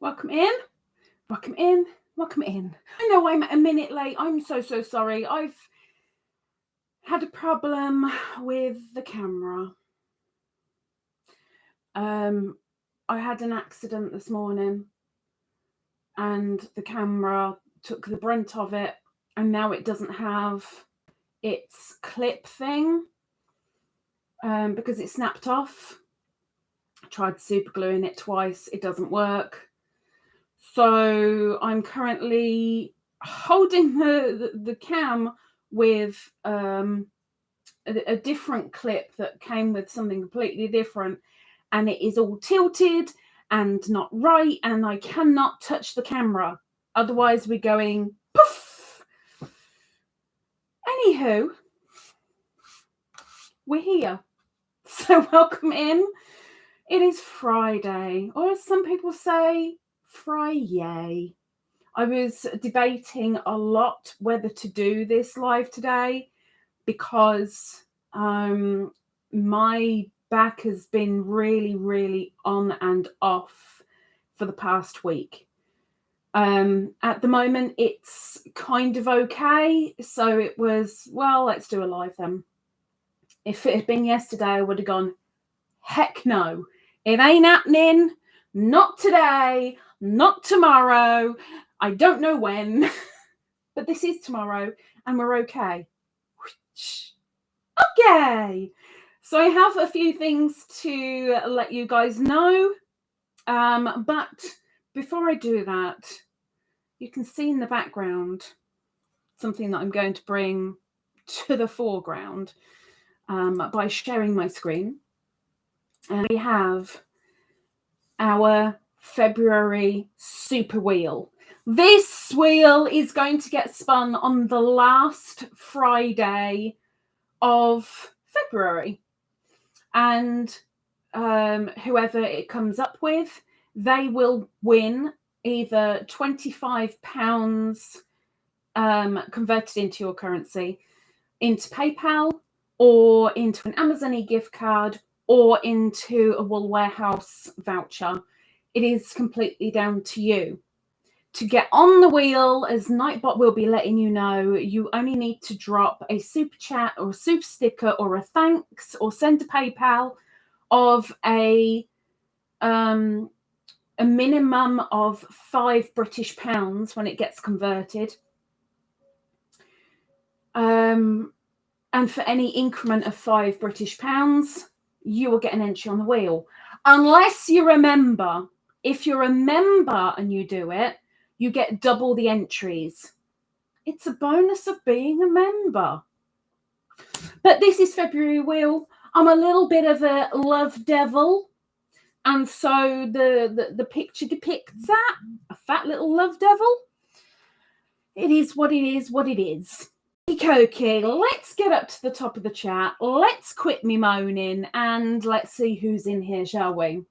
Welcome in, welcome in, welcome in. I know I'm a minute late. I'm so sorry. I've had a problem with the camera. I had an accident this morning and the camera took the brunt of it, and now it doesn't have its clip thing because it snapped off. I tried super gluing it twice. It doesn't work. So I'm currently holding the cam with a different clip that came with something completely different, and it is all tilted and not right, and I cannot touch the camera. Otherwise we're going poof. Anywho, we're here. So welcome in. It is Friday, or as some people say, Friday. I was debating a lot whether to do this live today because my back has been really on and off for the past week. At the moment it's kind of okay, so it was, well, let's do a live then. If it had been yesterday, I would have gone, heck no, it ain't happening, not today, not tomorrow, I don't know when, but this is tomorrow and we're okay. Okay, so I have a few things to let you guys know, but before I do that, you can see in the background something that I'm going to bring to the foreground by sharing my screen. And we have our February super wheel. This wheel is going to get spun on the last Friday of February, and whoever it comes up with, they will win either £25 converted into your currency, into PayPal, or into an Amazon gift card, or into a Wool Warehouse voucher. It is completely down to you. To get on the wheel, as Nightbot will be letting you know, you only need to drop a super chat or a super sticker or a thanks or send a PayPal of a minimum of £5 when it gets converted. And for any increment of £5, you will get an entry on the wheel. Unless you're a member. If you're a member and you do it, you get double the entries. It's a bonus of being a member. But this is February wheel. I'm a little bit of a love devil. And so the picture depicts that. A fat little love devil. It is what it is, what it is. Okay, let's get up to the top of the chat. Let's quit me moaning and let's see who's in here, shall we?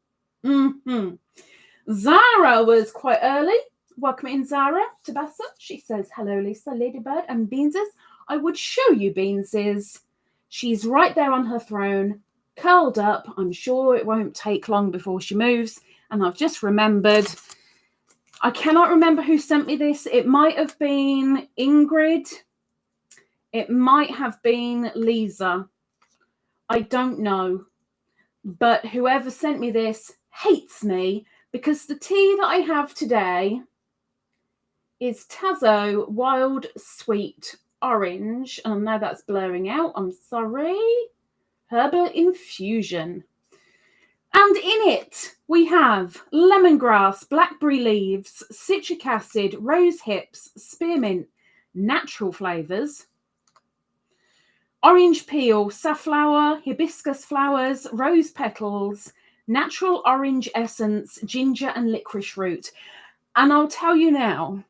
Zara was quite early. Welcome in, Zara Tabassa. She says, hello, Lisa, Ladybird, and Beanses. I would show you Beanses. She's right there on her throne, curled up. I'm sure it won't take long before she moves. And I've just remembered, I cannot remember who sent me this. It might have been Ingrid. It might have been Lisa. I don't know. But whoever sent me this hates me because the tea that I have today is Tazo Wild Sweet Orange. Oh, now that's blurring out. I'm sorry. Herbal Infusion. And in it, we have lemongrass, blackberry leaves, citric acid, rose hips, spearmint, natural flavours, orange peel, safflower, hibiscus flowers, rose petals, natural orange essence, ginger and licorice root. And I'll tell you now,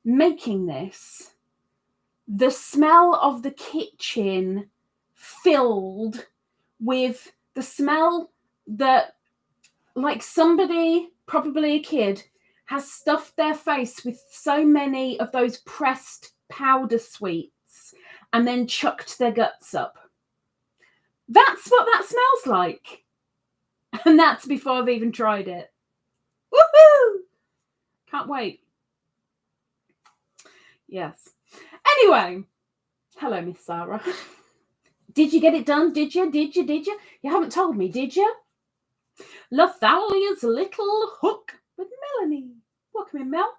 making this, the smell of the kitchen filled with the smell that, like, somebody, probably a kid, has stuffed their face with so many of those pressed powder sweets and then chucked their guts up. That's what that smells like. And that's before I've even tried it. Woohoo! Can't wait. Yes. Anyway, hello, Miss Sarah. Did you get it done? Did you? You haven't told me, did you? Lethalia's Little Hook with Melanie. Welcome in, Mel.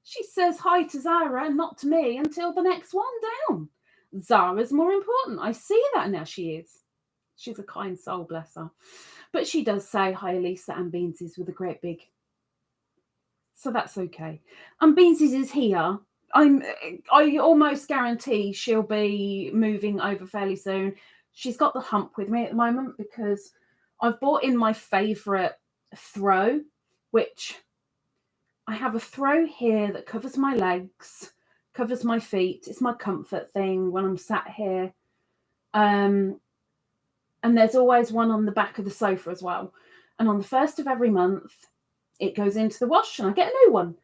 She says hi to Zara and not to me until the next one down. Zara's more important. I see that now. She is. She's a kind soul, bless her. But she does say hi, Lisa, and Beansies with a great big. So that's okay. And Beansies is here. I almost guarantee she'll be moving over fairly soon. She's got the hump with me at the moment because I've bought in my favourite throw, which I have a throw here that covers my legs, covers my feet. It's my comfort thing when I'm sat here. And there's always one on the back of the sofa as well. And on the 1st of every month, it goes into the wash and I get a new one.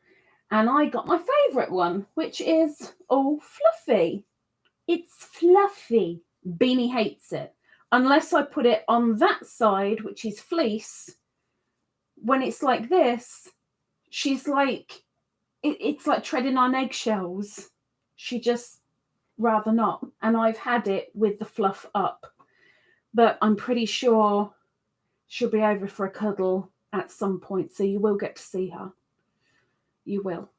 And I got my favourite one, which is all fluffy. It's fluffy. Beany hates it. Unless I put it on that side, which is fleece. When it's like this, she's like, it's like treading on eggshells. She just rather not. And I've had it with the fluff up. But I'm pretty sure she'll be over for a cuddle at some point. So you will get to see her. You will.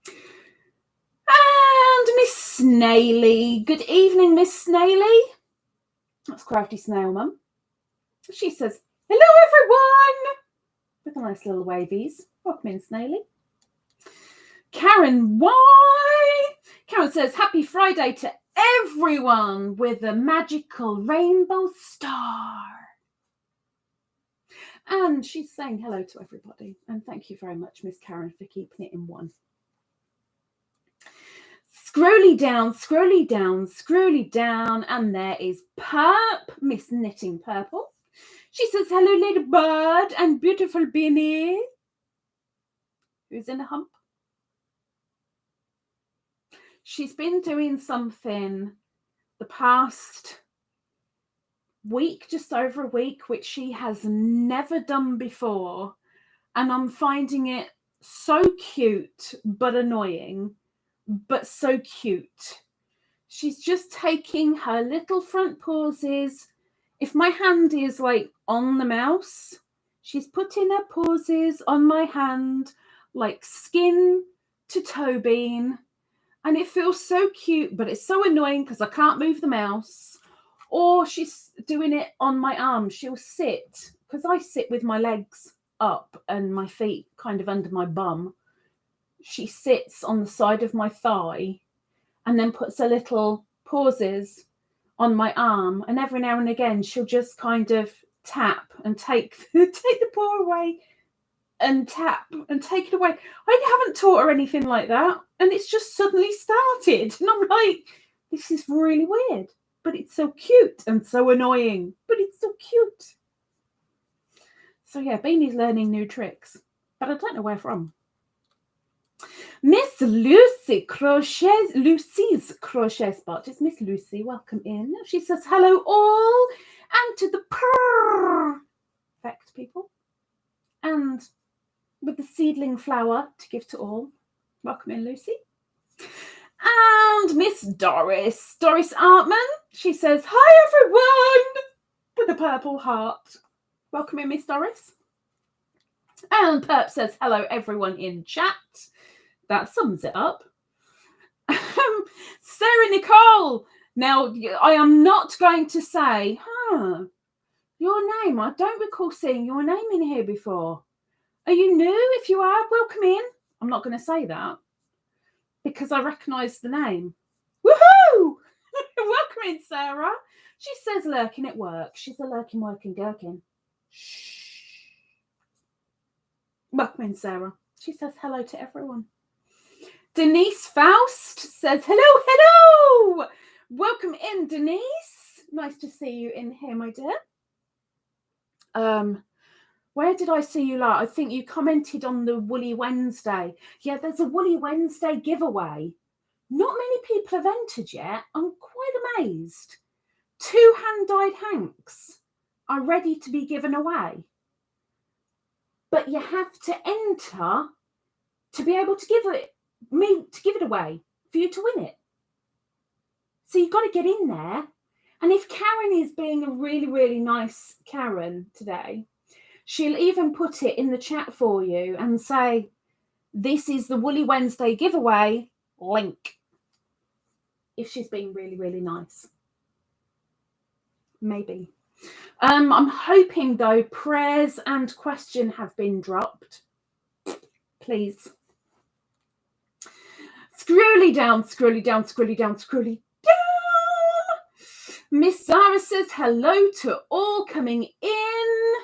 And Miss Snaily. Good evening, Miss Snaily. That's Crafty Snail Mum. She says, hello, everyone. With a nice little wavies. Welcome in, Snaily. Karen, why? Karen says, happy Friday to everyone with a magical rainbow star. And she's saying hello to everybody. And thank you very much, Miss Karen, for keeping it in one. Scrolly down, scrolly down, scrolly down. And there is Perp, Miss Knitting Purple. She says, hello, Ladybird and beautiful Beany. Who's in a hump? She's been doing something the past week, just over a week, which she has never done before. And I'm finding it so cute, but annoying, but so cute. She's just taking her little front pauses. If my hand is like on the mouse, she's putting her pauses on my hand, like skin to toe bean. And it feels so cute, but it's so annoying because I can't move the mouse. Or she's doing it on my arm. She'll sit, because I sit with my legs up and my feet kind of under my bum. She sits on the side of my thigh and then puts her little pauses on my arm. And every now and again, she'll just kind of tap and take the paw away and tap and take it away. I haven't taught her anything like that. And it's just suddenly started. And I'm like, this is really weird. But it's so cute and so annoying. But it's so cute. So yeah, Beanie's learning new tricks. But I don't know where from. Miss Lucy's crochet spot. It's Miss Lucy. Welcome in. She says hello all and to the perfect people. And with the seedling flower to give to all. Welcome in, Lucy. And Miss dorisartman. She says, hi, everyone, with a purple heart. Welcome in, Miss Doris. And Perp says, hello, everyone in chat. That sums it up. Sarah Nicole. Now, I am not going to say, your name. I don't recall seeing your name in here before. Are you new? If you are, welcome in. I'm not going to say that because I recognise the name. Woohoo! Welcome in, Sarah. She says lurking at work. She's a lurking, working, gherkin. Shh. Welcome in, Sarah. She says hello to everyone. Denise Faust says hello. Welcome in, Denise. Nice to see you in here, my dear. Where did I see you last? I think you commented on the Woolly Wednesday. Yeah, there's a Woolly Wednesday giveaway. Not many people have entered yet. I'm quite amazed. 2 hand-dyed hanks are ready to be given away. but you have to enter to be able to give it away, for you to win it. So you've got to get in there. And if Karen is being a really, really nice Karen today, she'll even put it in the chat for you and say, this is the Woolly Wednesday giveaway link. If she's being really, really nice. Maybe. I'm hoping, though, prayers and question have been dropped. Please. Scrolly down, scrolly down, scrolly down, scrolly down. Miss Sarah says hello to all coming in.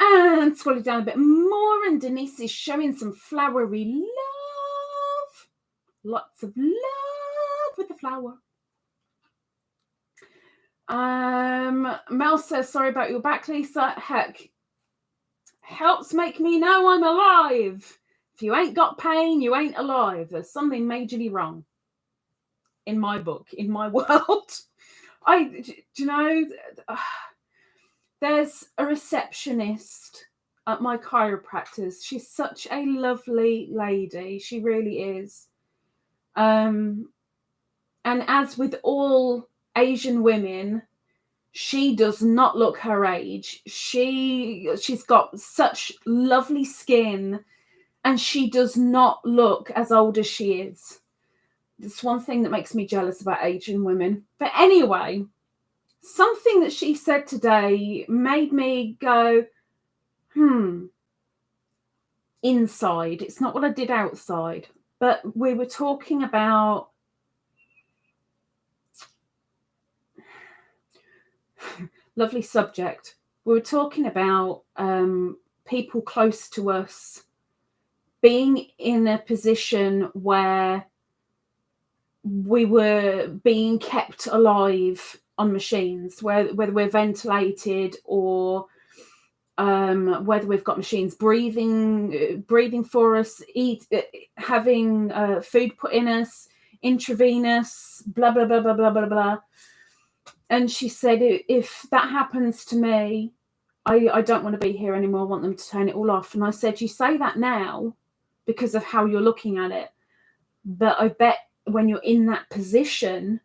And scrolling down a bit more. And Denise is showing some flowery love. Lots of love with the flower. Mel says, sorry about your back, Lisa. Heck, helps make me know I'm alive. If you ain't got pain, you ain't alive. There's something majorly wrong in my book, in my world. There's a receptionist at my chiropractor's. She's such a lovely lady. She really is. And as with all Asian women, she does not look her age. She's got such lovely skin, and she does not look as old as she is. That's one thing that makes me jealous about Asian women. But anyway, something that she said today made me go, inside. It's not what I did outside. But we were talking about lovely subject. We were talking about people close to us being in a position where we were being kept alive on machines, whether we're ventilated or whether we've got machines breathing for us, having food put in us, intravenous, blah, blah, blah, blah, blah, blah, blah. And she said, if that happens to me, I don't want to be here anymore. I want them to turn it all off. And I said, you say that now because of how you're looking at it. But I bet when you're in that position,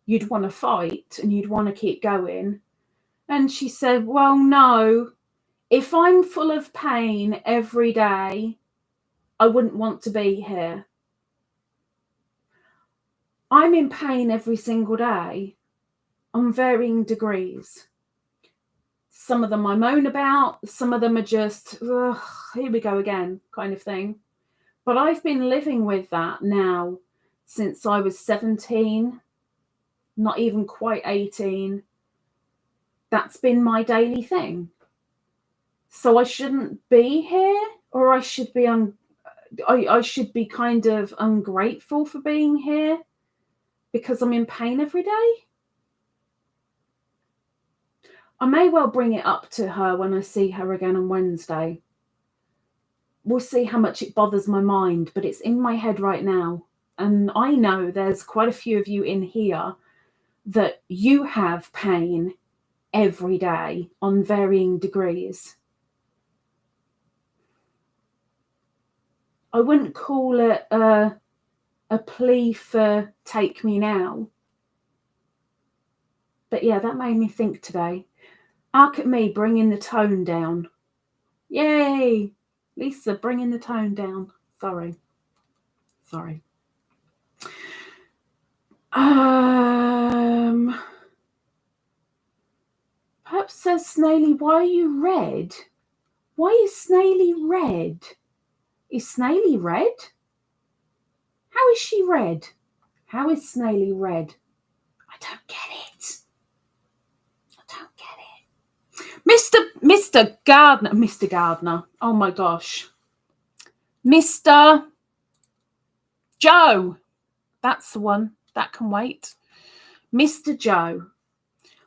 you'd want to fight and you'd want to keep going. And she said, well, no, if I'm full of pain every day, I wouldn't want to be here. I'm in pain every single day on varying degrees. Some of them I moan about, some of them are just, here we go again kind of thing. But I've been living with that now since I was 17, not even quite 18. That's been my daily thing. So I shouldn't be here, or I should be I should be kind of ungrateful for being here because I'm in pain every day. I may well bring it up to her when I see her again on Wednesday. We'll see how much it bothers my mind, but it's in my head right now. And I know there's quite a few of you in here that you have pain every day on varying degrees. I wouldn't call it a plea for take me now. But yeah, that made me think today. Look at me bringing the tone down. Yay! Lisa, bringing the tone down. Sorry. Perhaps says Snaily, why are you red? Why is Snaily red? Is Snaily red? How is she red? How is Snaily red? I don't get it. Mr. Gardner. Oh my gosh. Mr. Joe. That's the one. That can wait. Mr. Joe.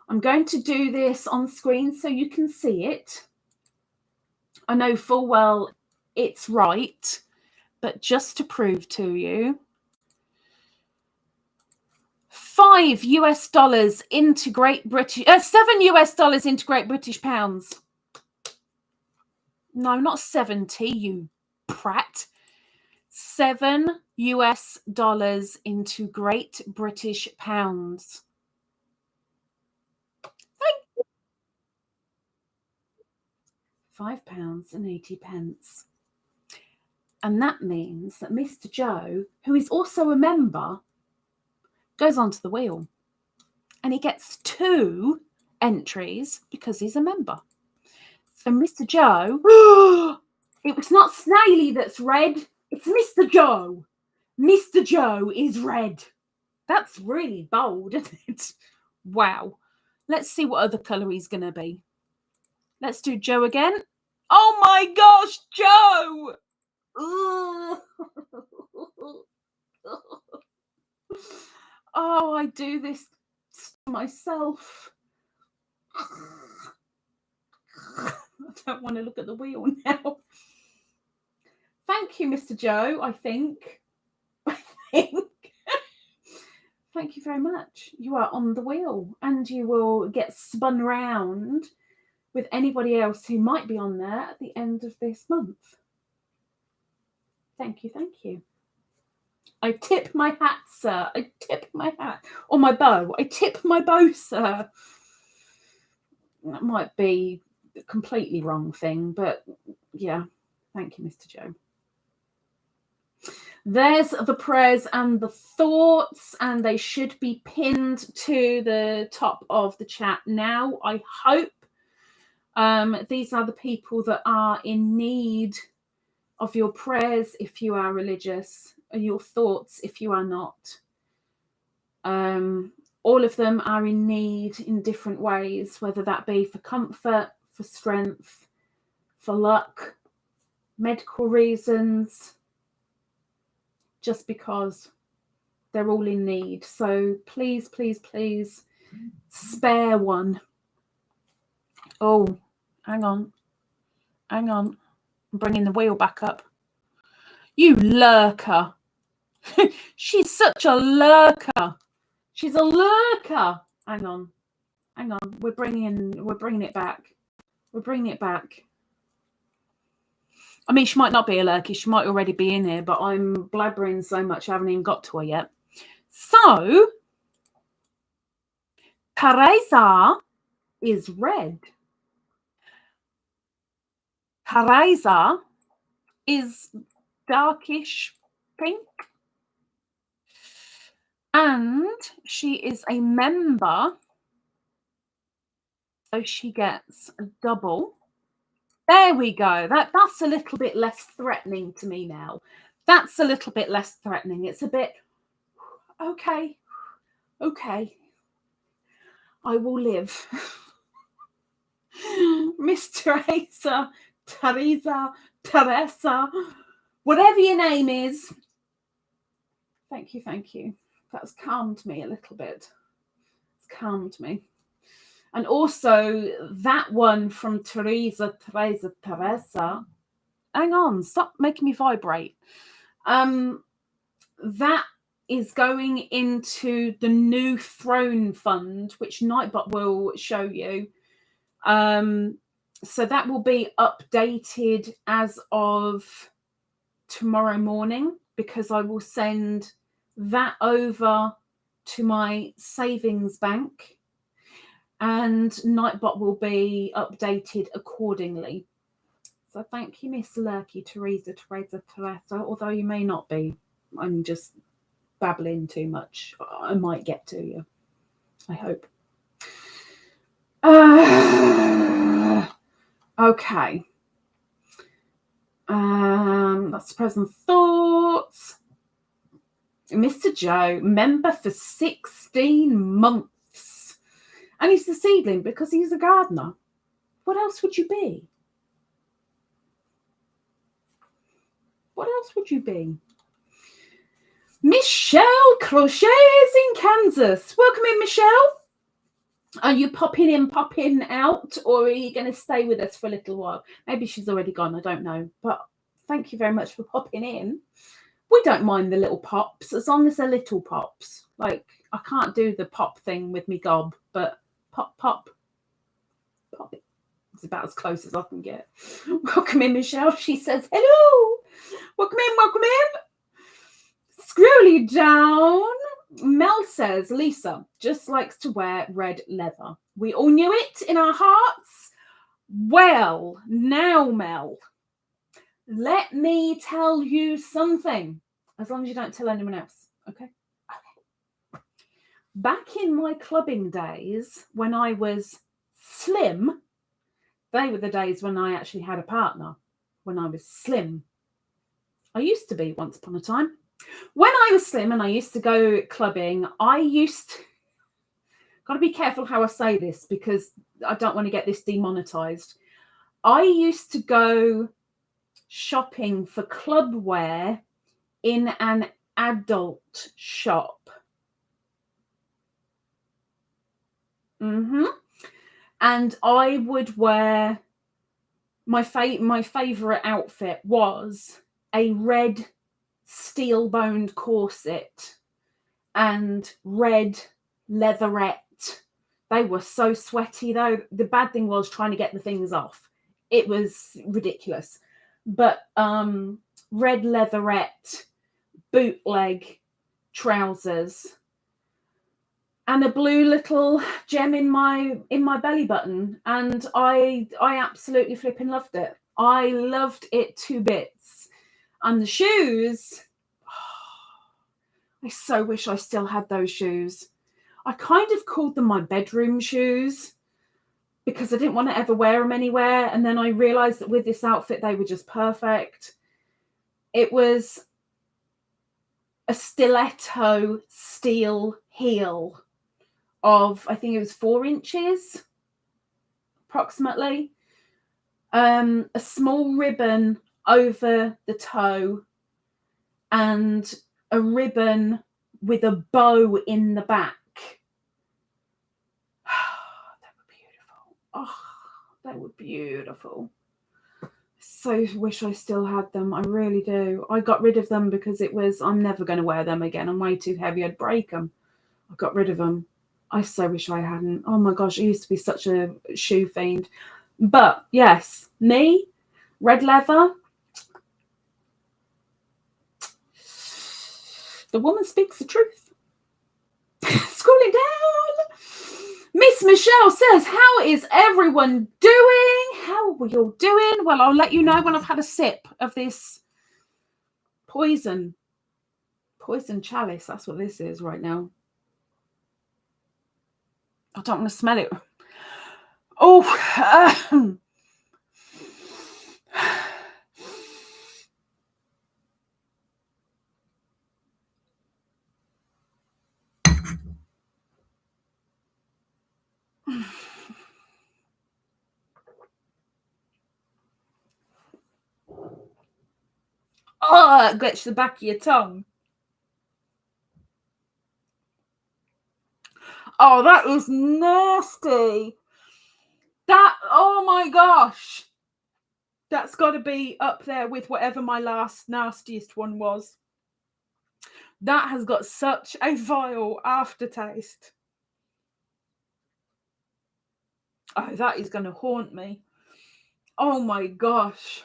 I'm going to do this on screen so you can see it. I know full well it's right, but just to prove to you, $5 into Great British, $7 into Great British pounds. No, not 70, you prat. $7 US into Great British pounds. £5.80. And that means that Mr. Joe, who is also a member, goes onto the wheel. And he gets 2 entries because he's a member. So Mr. Joe, it was not Snaily that's red, it's Mr. Joe. Mr. Joe is red. That's really bold, isn't it? Wow. Let's see what other colour he's going to be. Let's do Joe again. Oh my gosh, Joe! Oh, I do this to myself. I don't want to look at the wheel now. Thank you, Mr. Joe, I think. Thank you very much. You are on the wheel and you will get spun round with anybody else who might be on there at the end of this month. Thank you, thank you. I tip my hat, sir. I tip my hat. Or my bow. I tip my bow, sir. That might be a completely wrong thing, but yeah. Thank you, Mr. Joe. There's the prayers and the thoughts, and they should be pinned to the top of the chat now, I hope. These are the people that are in need of your prayers if you are religious, and your thoughts if you are not. All of them are in need in different ways, whether that be for comfort, for strength, for luck, medical reasons, just because they're all in need. So please, please, please spare one. Oh, hang on. Hang on. I'm bringing the wheel back up. You lurker. She's such a lurker. She's a lurker. Hang on. Hang on. We're bringing it back. We're bringing it back. I mean, she might not be a lurker. She might already be in here, but I'm blabbering so much I haven't even got to her yet. So, Teresa is red. Teresa is darkish pink. And she is a member, so she gets a double. There we go. That's a little bit less threatening to me now. That's a little bit less threatening. It's a bit, okay, I will live. Miss Teresa, whatever your name is. Thank you. That's calmed me a little bit. It's calmed me. And also that one from Teresa. Hang on, stop making me vibrate. That is going into the new throne fund, which Nightbot will show you. So that will be updated as of tomorrow morning, because I will send that over to my savings bank, and Nightbot will be updated accordingly. So thank you, Miss Lurky, Teresa, although you may not be. I'm just babbling too much. I might get to you. I hope. Okay. That's present thoughts. Mr. Joe, member for 16 months. And he's the seedling because he's a gardener. What else would you be? What else would you be? Michelle crochets in Kansas. Welcome in, Michelle. Are you popping in, popping out, or are you going to stay with us for a little while? Maybe she's already gone, I don't know. But thank you very much for popping in. We don't mind the little pops, as long as they're little pops. Like, I can't do the pop thing with me gob, but pop, pop, pop it. It's about as close as I can get. Welcome in, Michelle. She says, hello. Welcome in, welcome in. Scrolly down. Mel says, Lisa just likes to wear red leather. We all knew it in our hearts. Well, now, Mel, let me tell you something. As long as you don't tell anyone else, okay? Okay. Back in my clubbing days, when I was slim, they were the days when I actually had a partner, when I was slim. I used to be once upon a time. When I was slim and I used to go clubbing, got to be careful how I say this because I don't want to get this demonetized. I used to go shopping for club wear in an adult shop. And I would wear, my favorite outfit was a red steel-boned corset and red leatherette. They were so sweaty though. The bad thing was trying to get the things off. It was ridiculous. But red leatherette, bootleg trousers, and a blue little gem in my belly button, and I absolutely flipping loved it. I loved it to bits. And the shoes, I so wish I still had those shoes. I kind of called them my bedroom shoes because I didn't want to ever wear them anywhere. And then I realized that with this outfit, they were just perfect. It was a stiletto steel heel of, I think it was 4 inches, approximately. A small ribbon over the toe and a ribbon with a bow in the back. They were beautiful. Oh, they were beautiful. So wish I still had them. I really do. I got rid of them because I'm never going to wear them again. I'm way too heavy. I'd break them. I got rid of them. I so wish I hadn't. Oh my gosh, I used to be such a shoe fiend. But yes, me, red leather. The woman speaks the truth. Scrolling down. Miss Michelle says, how is everyone doing? How are we all doing? Well, I'll let you know when I've had a sip of this poison chalice. That's what this is right now. I don't want to smell it. Oh, it gets the back of your tongue. Oh, that is nasty. Oh my gosh. That's got to be up there with whatever my last nastiest one was. That has got such a vile aftertaste. Oh, that is going to haunt me. Oh my gosh.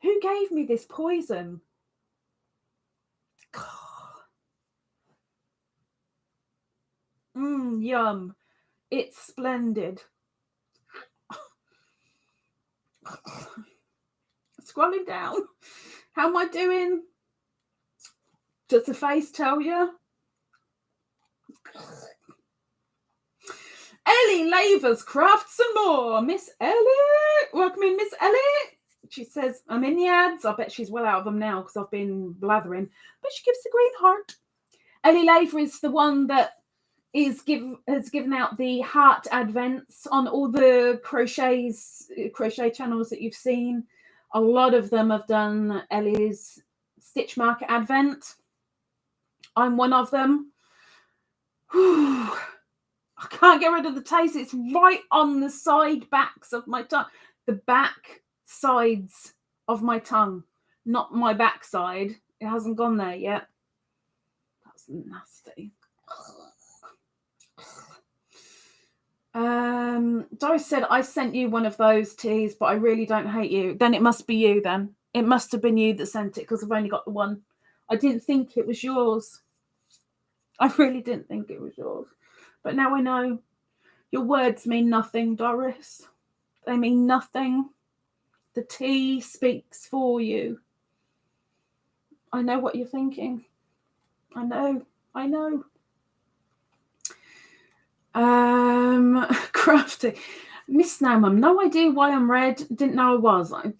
Who gave me this poison? Yum. It's splendid. Scrolling down. How am I doing? Does the face tell you? LethaleyasLittleHookWithMel and more. Miss Ellie. Welcome in, Miss Ellie. She says, I'm in the ads. I bet she's well out of them now because I've been blathering. But she gives the green heart. Ellie Laver is the one that has given out the heart advents on all the crochet channels that you've seen. A lot of them have done Ellie's stitch marker advent. I'm one of them. Whew. I can't get rid of the taste. It's right on the side backs of my tongue. The back sides of my tongue, not my backside. It hasn't gone there yet. That's nasty. Doris said, I sent you one of those teas, but I really don't hate you. Then it must be you then. It must have been you that sent it because I've only got the one. I didn't think it was yours. I really didn't think it was yours. But now I know. Your words mean nothing, Doris. They mean nothing. The tea speaks for you. I know what you're thinking. I know. Crafty. Miss Snowmum, no idea why I'm red. Didn't know I was. I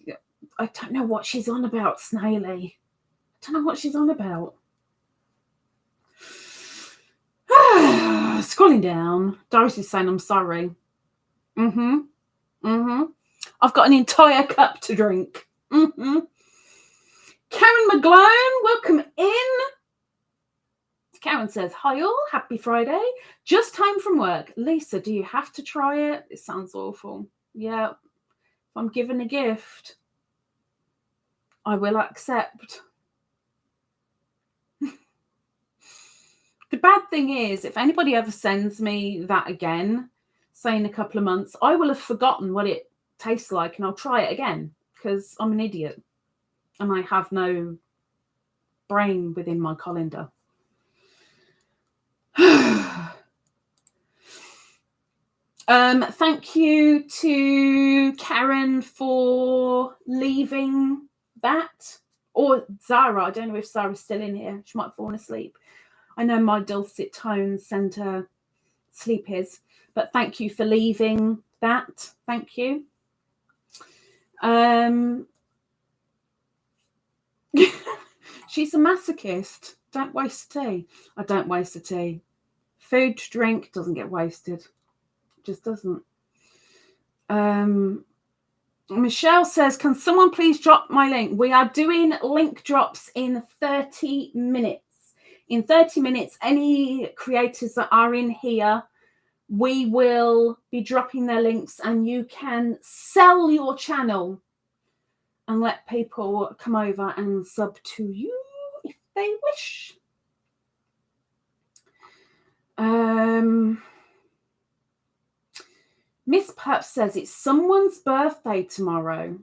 don't know what she's on about, Snaily. I don't know what she's on about. Scrolling down. Doris is saying I'm sorry. I've got an entire cup to drink. Karen McGlone, welcome in. Karen says, hi all, happy Friday. Just home from work. Lisa, do you have to try it? It sounds awful. Yeah. If I'm given a gift, I will accept. The bad thing is, if anybody ever sends me that again, say in a couple of months, I will have forgotten what it tastes like and I'll try it again because I'm an idiot and I have no brain within my colander. Thank you to Karen for leaving that, or Zara. I don't know if Zara's still in here. She might have fallen asleep. I know my dulcet tones sent her sleepies, but thank you for leaving that. Thank you. She's a masochist. Don't waste tea. I don't waste the tea. Food, drink doesn't get wasted. It just doesn't. Michelle says, can someone please drop my link? We are doing link drops in 30 minutes. In 30 minutes, any creators that are in here, we will be dropping their links and you can sell your channel and let people come over and sub to you if they wish. Miss Pup says it's someone's birthday tomorrow.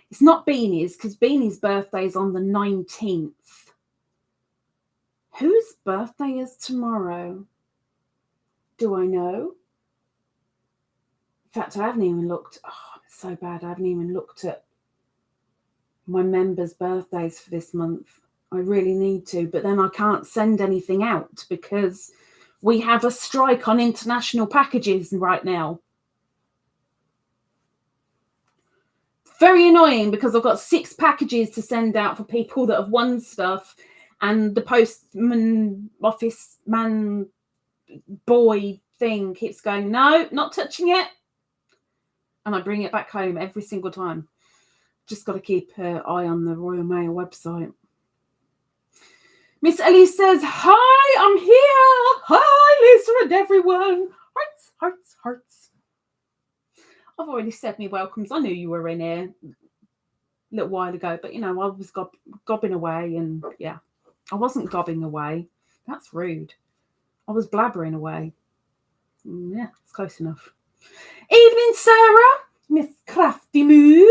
It's not Beany's because Beany's birthday is on the 19th. Whose birthday is tomorrow? Do I know? In fact, I haven't even looked. Oh, it's so bad. I haven't even looked at my members' birthdays for this month. I really need to, but then I can't send anything out because we have a strike on international packages right now. Very annoying because I've got 6 packages to send out for people that have won stuff, and the postman office man boy thing keeps going, no, not touching it. And I bring it back home every single time. Just got to keep an eye on the Royal Mail website. Miss Ellie says, hi, I'm here. Hi, Lisa and everyone. Hearts, hearts, hearts. I've already said me welcomes. I knew you were in here a little while ago, but, you know, I was gobbing away and, yeah, I wasn't gobbing away. That's rude. I was blabbering away. Yeah, it's close enough. Evening, Sarah. Miss Crafty Moo.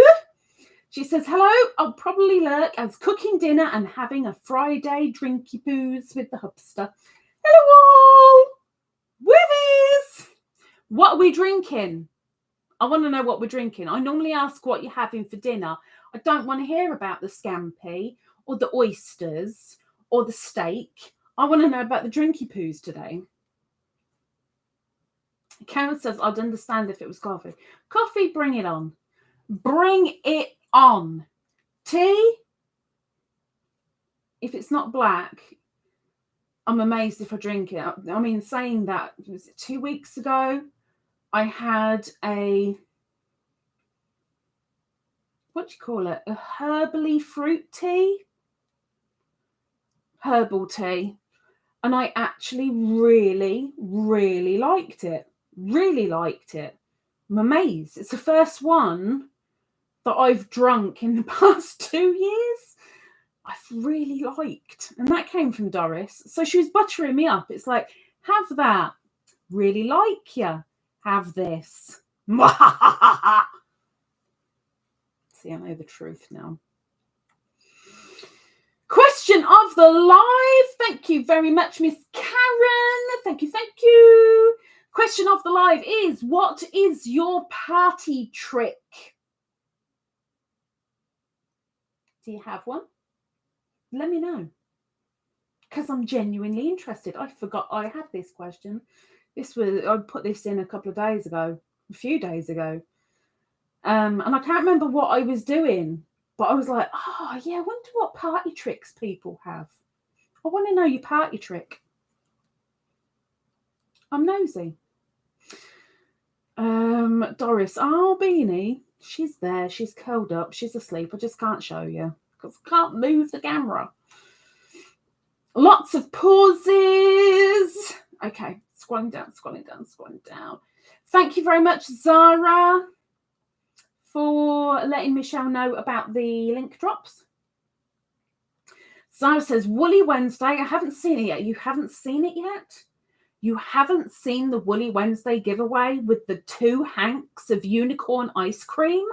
She says, hello, I'll probably lurk as cooking dinner and having a Friday drinky poos with the hubster. Hello all. Withies. What are we drinking? I want to know what we're drinking. I normally ask what you're having for dinner. I don't want to hear about the scampi or the oysters or the steak. I want to know about the drinky poos today. Karen says, I'd understand if it was coffee. Coffee, bring it on. Bring it on. Tea, if it's not black, I'm amazed if I drink it. I mean, saying that, was it 2 weeks ago? I had a, what do you call it? A herbally fruit tea? Herbal tea. And I actually really, really liked it. Really liked it. I'm amazed. It's the first one that I've drunk in the past 2 years. I've really liked. And that came from Doris. So she was buttering me up. It's like, have that. Really like you. have this. See, I know the truth now. Question of the live. Thank you very much, Miss Karen. Thank you, thank you. Question of the live is, what is your party trick? Do you have one? Let me know, because I'm genuinely interested. I forgot I had this question. I put this in a few days ago. And I can't remember what I was doing, but I was like, oh yeah, I wonder what party tricks people have. I want to know your party trick. I'm nosy. Doris, oh, Beany, she's there. She's curled up. She's asleep. I just can't show you because I can't move the camera. Lots of pauses. Okay, scrolling down. Thank you very much, Zara, for letting Michelle know about the link drops. Zara says, Woolly Wednesday. I haven't seen it yet. You haven't seen it yet? You haven't seen the Woolly Wednesday giveaway with the 2 hanks of unicorn ice cream?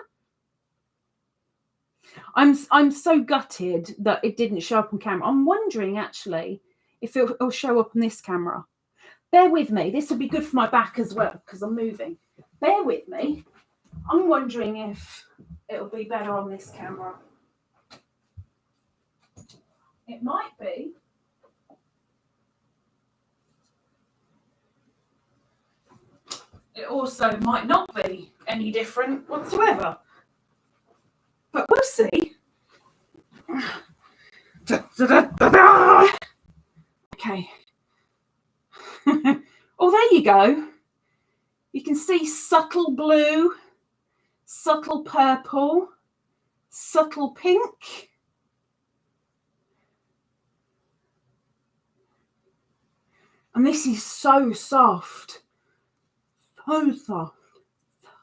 I'm so gutted that it didn't show up on camera. I'm wondering, actually, if it'll show up on this camera. Bear with me. This will be good for my back as well, because I'm moving. Bear with me. I'm wondering if it'll be better on this camera. It might be. It also might not be any different whatsoever. But we'll see. Okay. Oh, there you go. You can see subtle blue, subtle purple, subtle pink. And this is so soft. So soft.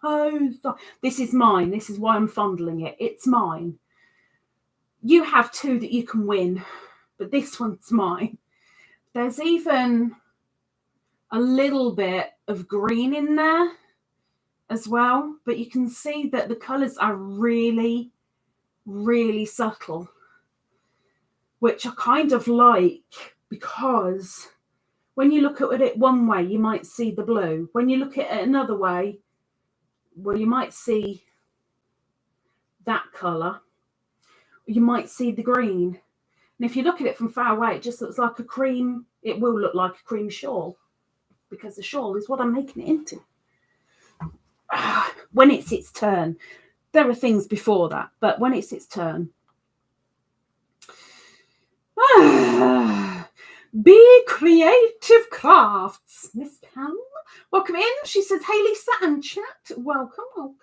So soft. This is mine. This is why I'm fondling it. It's mine. You have 2 that you can win, but this one's mine. There's even a little bit of green in there as well, but you can see that the colours are really, really subtle, which I kind of like, because when you look at it one way, you might see the blue. When you look at it another way, well, you might see that colour. You might see the green. And if you look at it from far away, it just looks like a cream. It will look like a cream shawl, because the shawl is what I'm making it into. When it's its turn. There are things before that, but when it's its turn. Be Creative Crafts. Miss Pam, welcome in. She says, hey, Lisa and chat. Welcome, welcome.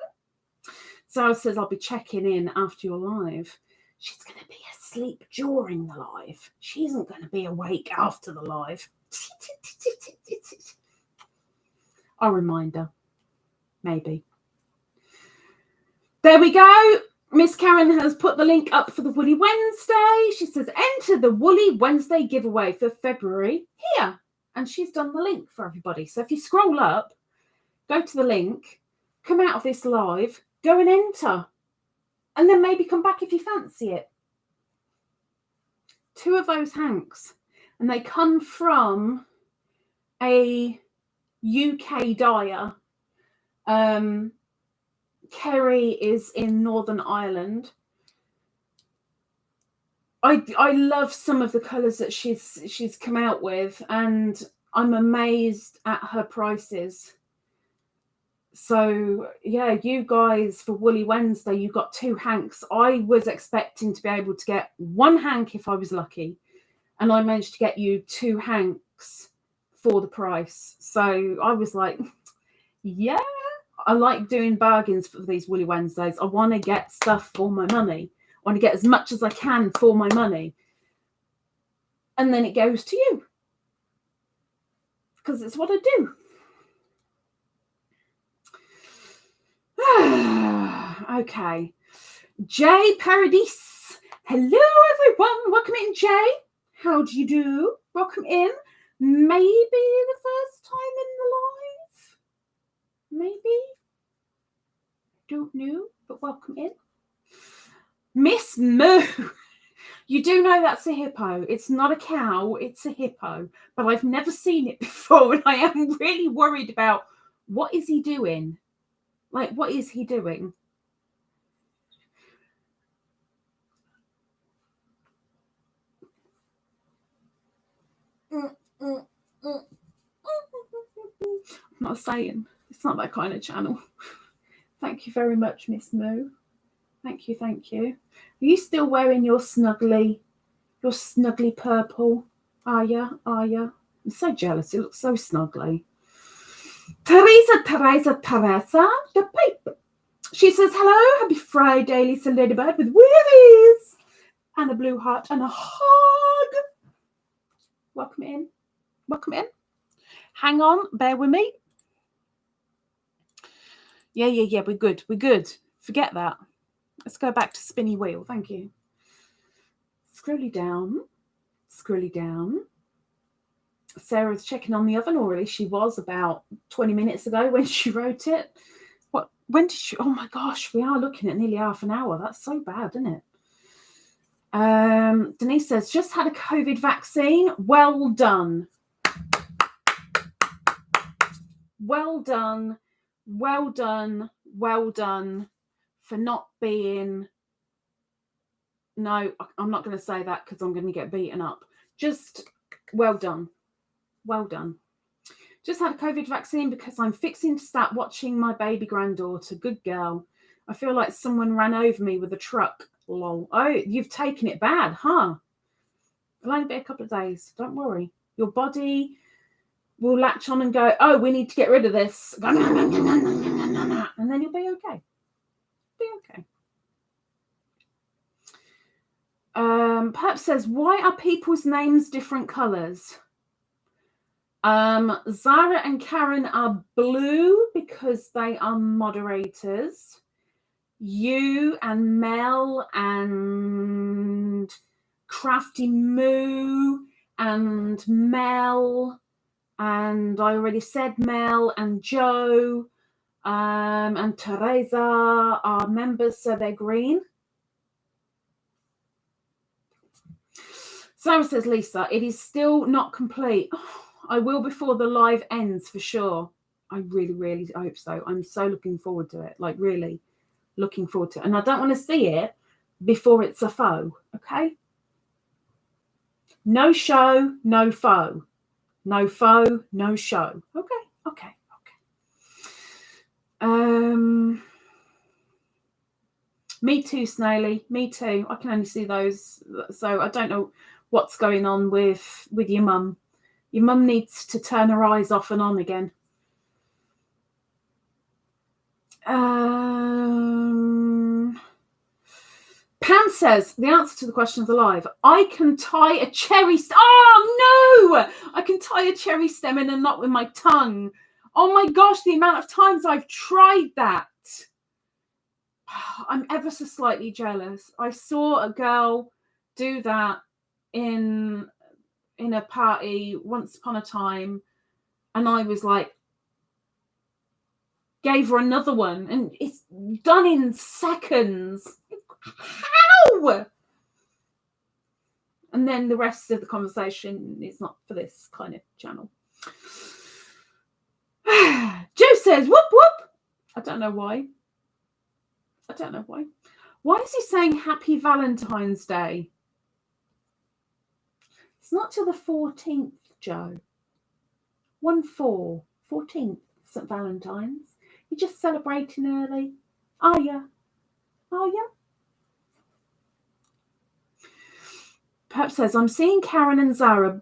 Zara says, I'll be checking in after your live. She's going to be asleep during the live. She isn't going to be awake after the live. I'll remind her. Maybe. There we go. Miss Karen has put the link up for the Woolly Wednesday. She says, enter the Woolly Wednesday giveaway for February here. And she's done the link for everybody. So if you scroll up, go to the link, come out of this live, go and enter. And then maybe come back if you fancy it. 2 of those hanks. And they come from a UK dyer. Kerry is in Northern Ireland. I love some of the colours that she's come out with, and I'm amazed at her prices. So yeah, you guys, for Woolly Wednesday, you got 2 hanks. I was expecting to be able to get 1 hank if I was lucky, and I managed to get you 2 hanks for the price. So I was like, yeah, I like doing bargains for these Woolly Wednesdays. I want to get stuff for my money. I want to get as much as I can for my money. And then it goes to you, because it's what I do. Okay. Jay Paradise. Hello, everyone. Welcome in, Jay. How do you do? Welcome in. Maybe the first time in the live. maybe? Don't know, but welcome in. Miss Moo. You do know that's a hippo. It's not a cow, it's a hippo. But I've never seen it before, and I am really worried about what is he doing? Like, what is he doing? I'm not saying. It's not that kind of channel. Thank you very much, Miss Moo. Thank you, thank you. Are you still wearing your snuggly purple? Are ya? Are ya? I'm so jealous. It looks so snuggly. Teresa, the pipe. She says, hello, happy Friday, Lisa.Ladybird with wheelies and a blue heart and a hug. Welcome in. Welcome in. Hang on, bear with me. Yeah, we're good. We're good. Forget that. Let's go back to spinny wheel. Thank you. Scrolly down. Scrolly down. Sarah's checking on the oven, or at least she was about 20 minutes ago when she wrote it. What? When did she? Oh my gosh, we are looking at nearly half an hour. That's so bad, isn't it? Denise says, just had a COVID vaccine. Well done. Well done. Well done. Well done for not being... No, I'm not going to say that because I'm going to get beaten up. Just well done. Well done. Just had a COVID vaccine because I'm fixing to start watching my baby granddaughter. Good girl. I feel like someone ran over me with a truck. Lol. Oh, you've taken it bad, huh? It'll only be a couple of days. Don't worry. Your body will latch on and go, oh, we need to get rid of this. And then you'll be okay. Be okay. Perhaps says, why are people's names different colours? Zara and Karen are blue because they are moderators. You and Mel and Crafty Moo and Mel, and I already said Mel and Joe and Teresa are members, so they're green. Sarah says, Lisa, it is still not complete. Oh, I will before the live ends for sure. I really, really hope so. I'm so looking forward to it. Like, really looking forward to it. And I don't want to see it before it's a faux, okay? No show, no foe. No foe, no show. Okay. Me too, Snaily. Me too. I can only see those. So I don't know what's going on with your mum. Your mum needs to turn her eyes off and on again. Pam says, the answer to the questions alive. I can tie a cherry stem. Oh, no! I can tie a cherry stem in a knot with my tongue. Oh, my gosh, the amount of times I've tried that. I'm ever so slightly jealous. I saw a girl do that in a party once upon a time, and I was like, gave her another one, and it's done in seconds. How? And then the rest of the conversation is not for this kind of channel. Joe says, whoop, whoop. I don't know why. Why is he saying Happy Valentine's Day? It's not till the 14th, Joe. 1/4, 14th, St. Valentine's. You're just celebrating early. Are you? Perhaps says, I'm seeing Karen and Zara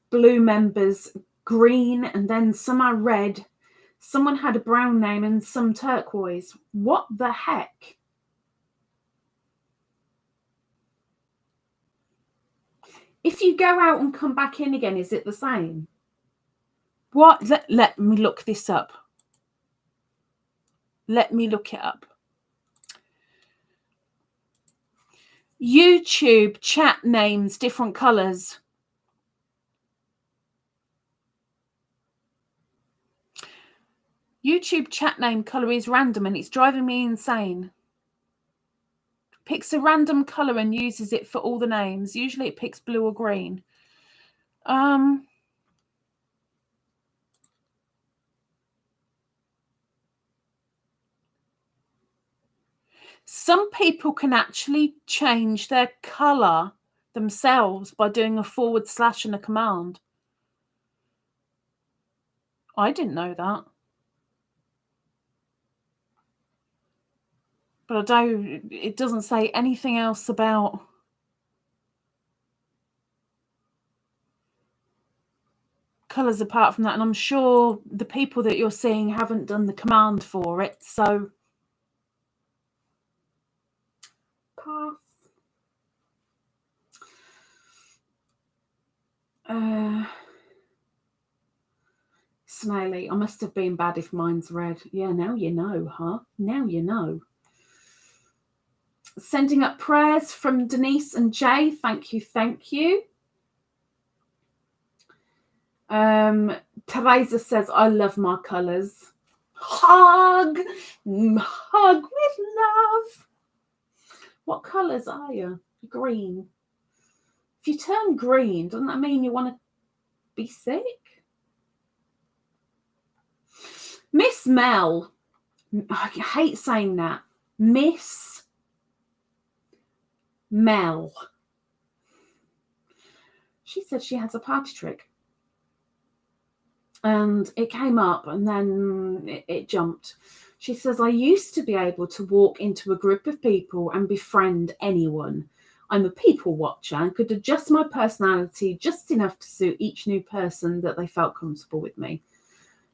blue members, green, and then some are red. Someone had a brown name and some turquoise. What the heck? If you go out and come back in again, is it the same? What? Let me look this up. Let me look it up. YouTube chat names, different colours. YouTube chat name colour is random and it's driving me insane. Picks a random colour and uses it for all the names. Usually it picks blue or green. Some people can actually change their colour themselves by doing a / and a command. I didn't know that. But it doesn't say anything else about colours apart from that. And I'm sure the people that you're seeing haven't done the command for it. So pass. Snaily, I must have been bad if mine's red. Yeah, now you know, huh? Now you know. Sending up prayers from Denise and Jay. Thank you, thank you. Teresa says, I love my colours. Hug with love. What colours are you? Green. If you turn green, doesn't that mean you want to be sick? Miss Mel. I hate saying that. Miss Mel. She said she has a party trick. And it came up and then it jumped. She says, I used to be able to walk into a group of people and befriend anyone. I'm a people watcher and could adjust my personality just enough to suit each new person that they felt comfortable with me.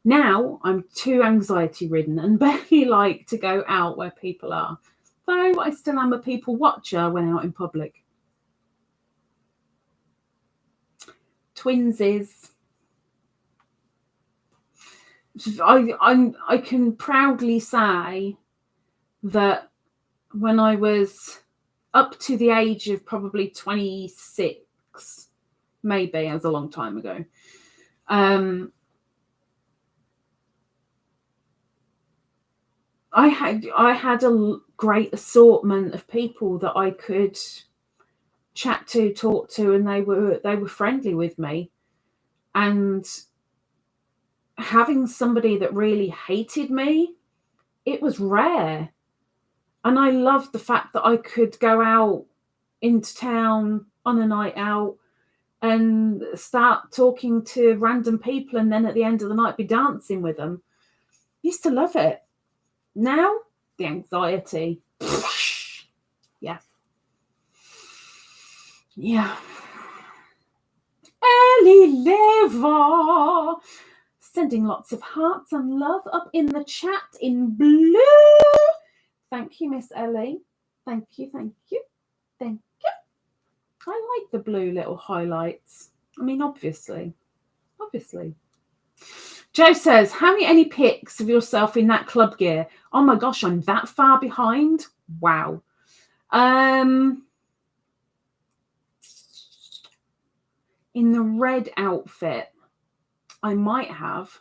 Now I'm too anxiety-ridden and barely like to go out where people are, though I still am a people watcher when out in public. Twinsies. I can proudly say that when I was up to the age of probably 26, maybe, it was a long time ago, I had a great assortment of people that I could chat to, talk to, and they were friendly with me. And having somebody that really hated me, it was rare. And I loved the fact that I could go out into town on a night out and start talking to random people, and then at the end of the night be dancing with them. Used to love it. Now, the anxiety. Yeah. Yeah. Ellie Lever. Sending lots of hearts and love up in the chat in blue. Thank you, Miss Ellie. Thank you, thank you, thank you. I like the blue little highlights. I mean, obviously. Joe says, have you any pics of yourself in that club gear? Oh my gosh, I'm that far behind. Wow. In the red outfit, I might have.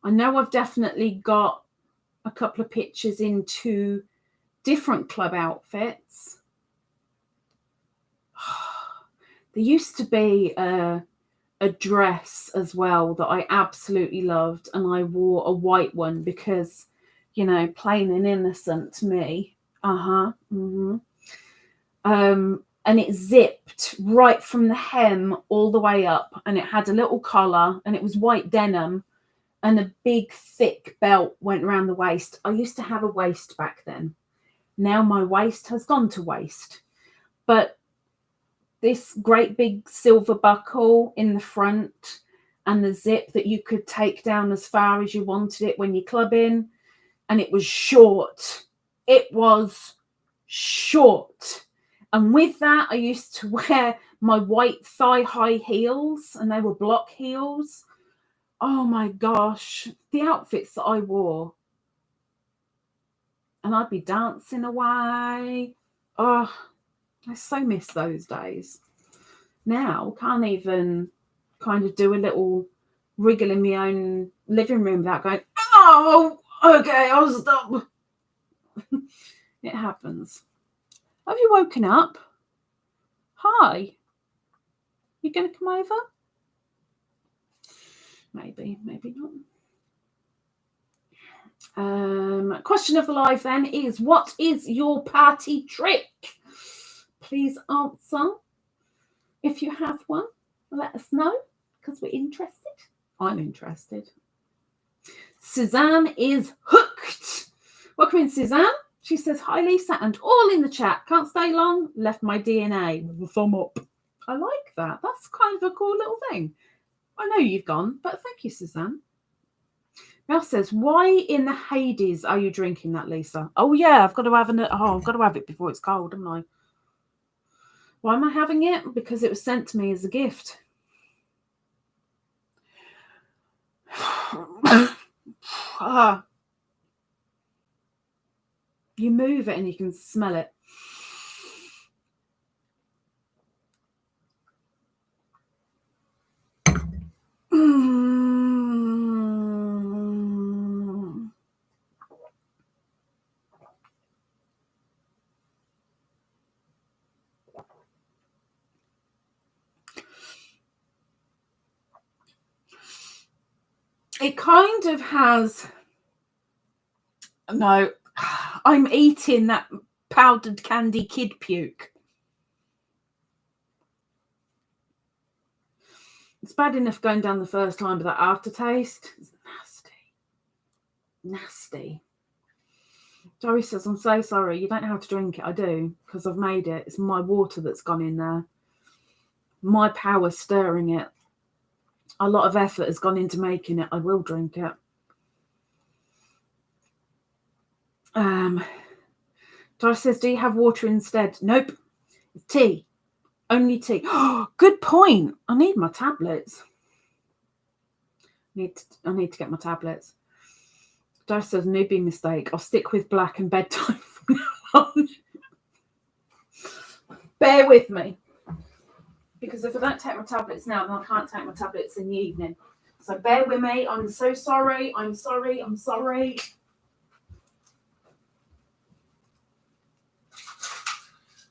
I know I've definitely got a couple of pictures in 2 different club outfits. There used to be a dress as well that I absolutely loved, and I wore a white one because, you know, plain and innocent me. And it zipped right from the hem all the way up, and it had a little collar, and it was white denim, and a big thick belt went around the waist. I used to have a waist back then. Now my waist has gone to waist. But this great big silver buckle in the front and the zip that you could take down as far as you wanted it when you're clubbing. And it was short. It was short. And with that, I used to wear my white thigh-high heels, and they were block heels. Oh my gosh, the outfits that I wore. And I'd be dancing away. Oh, I so miss those days. Now, can't even kind of do a little wriggle in my own living room without going, Oh, okay, I'll stop. It happens. Have you woken up? Hi. You going to come over? Maybe, maybe not. Question of the live then is, what is your party trick? Please answer. If you have one, let us know, because we're interested. I'm interested. Suzanne is hooked. Welcome in, Suzanne. She says, hi, Lisa, and all in the chat. Can't stay long. Left my DNA with a thumb up. I like that. That's kind of a cool little thing. I know you've gone, but thank you, Suzanne. Mel says, why in the Hades are you drinking that, Lisa? Oh, yeah, I've got to have I've got to have it before it's cold, haven't I? Why am I having it? Because it was sent to me as a gift. You move it and you can smell it. It kind of has... No, I'm eating that powdered candy kid puke. It's bad enough going down the first time, but that aftertaste is nasty. Nasty. Joey says, I'm so sorry. You don't know how to drink it. I do, because I've made it. It's my water that's gone in there. My power stirring it. A lot of effort has gone into making it. I will drink it. Josh says, do you have water instead? Nope. Tea. Only tea. Oh, good point. I need my tablets. I need to get my tablets. Josh says, newbie mistake. I'll stick with black and bedtime from now on. Bear with me. Because if I don't take my tablets now, then I can't take my tablets in the evening. So bear with me. I'm so sorry. I'm sorry. I'm sorry.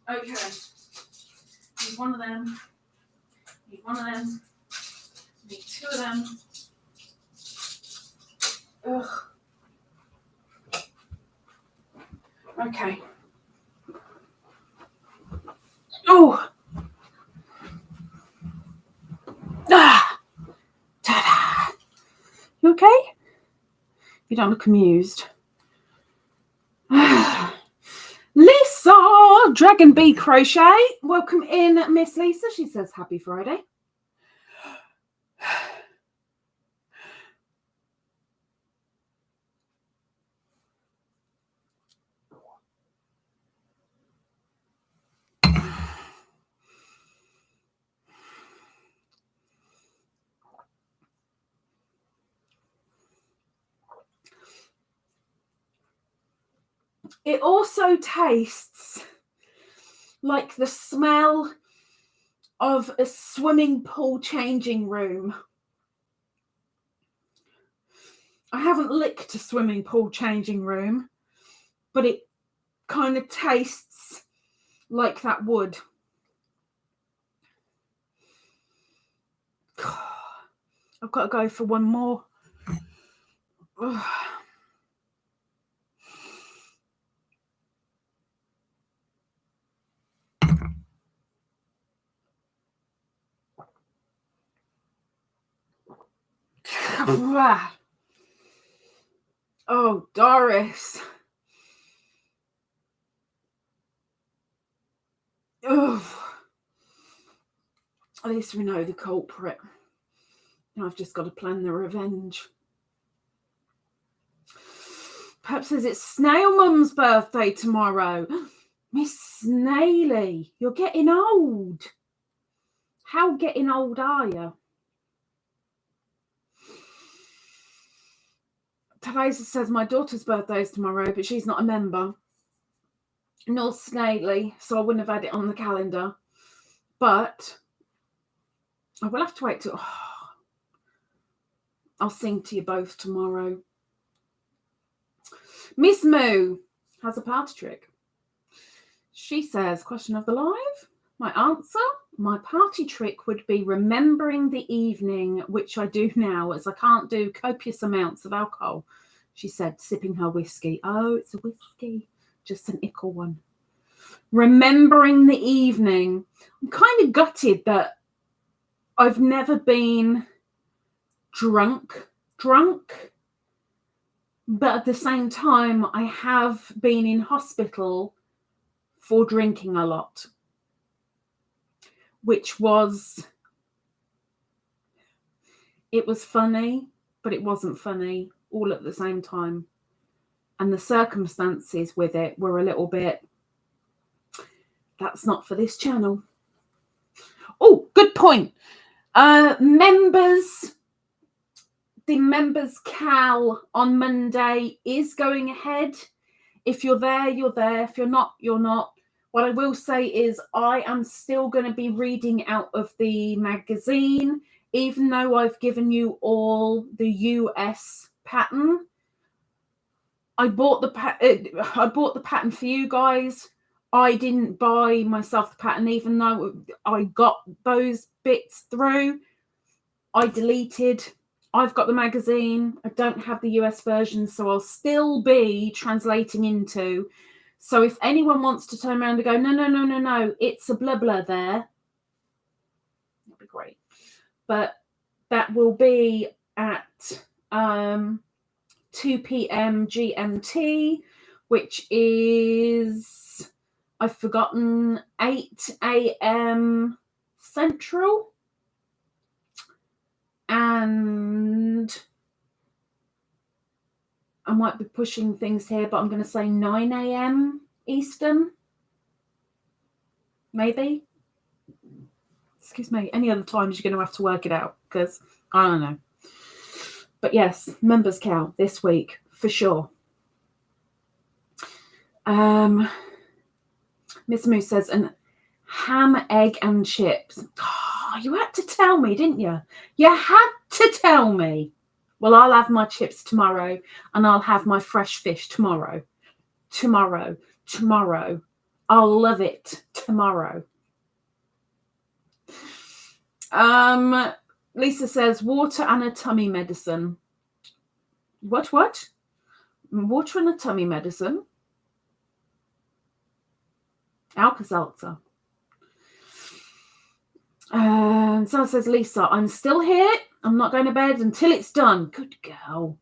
Okay. Need one of them. Need one of them. Need two of them. Ugh. Okay. Oh. Ah. Ta-da. You okay? You don't look amused. Lisa, Dragon Bee Crochet. Welcome in, Miss Lisa. She says, happy Friday. It also tastes like the smell of a swimming pool changing room. I haven't licked a swimming pool changing room, but it kind of tastes like that would. I've got to go for one more. Ugh. Oh, Doris. Ugh. At least we know the culprit. Now I've just got to plan the revenge. Perhaps says it's Snail Mum's birthday tomorrow. Miss Snaily, you're getting old. How getting old are you? Teresa says my daughter's birthday is tomorrow, but she's not a member. Nor Snaily, so I wouldn't have had it on the calendar. But I will have to wait till... I'll sing to you both tomorrow. Miss Moo has a party trick. She says, question of the live. My answer, my party trick would be remembering the evening, which I do now, as I can't do copious amounts of alcohol. She said, sipping her whiskey. Oh, it's a whiskey, just an ickle one. Remembering the evening. I'm kind of gutted that I've never been drunk, but at the same time, I have been in hospital for drinking a lot, which was, it was funny, but it wasn't funny all at the same time. And the circumstances with it were a little bit, that's not for this channel. Oh, good point. The members Cal on Monday is going ahead. If you're there, you're there. If you're not, you're not. What I will say is I am still going to be reading out of the magazine, even though I've given you all the US pattern. I bought the pattern for you guys. I didn't buy myself the pattern, even though I got those bits through. I deleted. I've got the magazine. I don't have the US version, so I'll still be translating into. So if anyone wants to turn around and go, no, it's a blah blah there, that'd be great. But that will be at 2 p.m. GMT, which is, I've forgotten, 8 a.m. Central. And I might be pushing things here, but I'm going to say 9 a.m. Eastern. Maybe. Excuse me. Any other times you're going to have to work it out, because I don't know. But yes, members count this week for sure. Miss Moose says, and ham, egg, and chips. Oh, you had to tell me, didn't you? You had to tell me. Well, I'll have my chips tomorrow, and I'll have my fresh fish tomorrow. Tomorrow. I'll love it tomorrow. Lisa says, water and a tummy medicine. What? Water and a tummy medicine? Alka-Seltzer. Someone says, Lisa, I'm still here. I'm not going to bed until it's done. Good girl.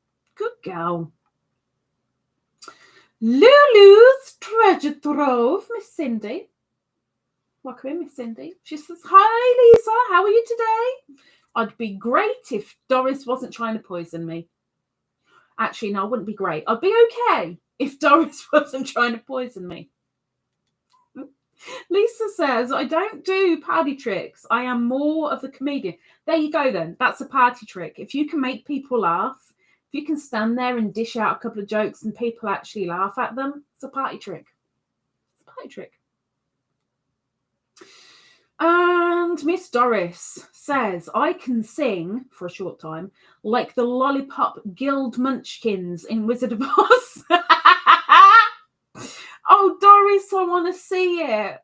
Lulu's treasure trove, Miss Cindy. Welcome in, Miss Cindy. She says, hi, Lisa. How are you today? I'd be great if Doris wasn't trying to poison me. Actually, no, I wouldn't be great. I'd be okay if Doris wasn't trying to poison me. Lisa says, I don't do party tricks. I am more of a comedian. There you go then. That's a party trick. If you can make people laugh, if you can stand there and dish out a couple of jokes and people actually laugh at them, it's a party trick. It's a party trick. And Miss Doris says, I can sing, for a short time, like the Lollipop Guild Munchkins in Wizard of Oz. Oh, Doris, I want to see it.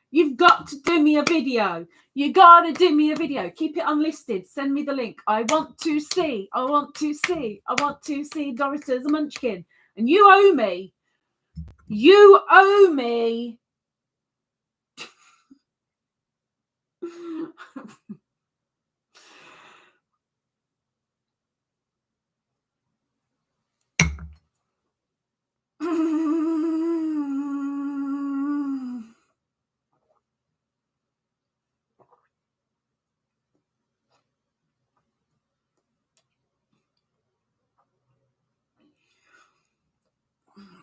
You've got to do me a video. You got to do me a video. Keep it unlisted. Send me the link. I want to see Doris as a munchkin. And you owe me.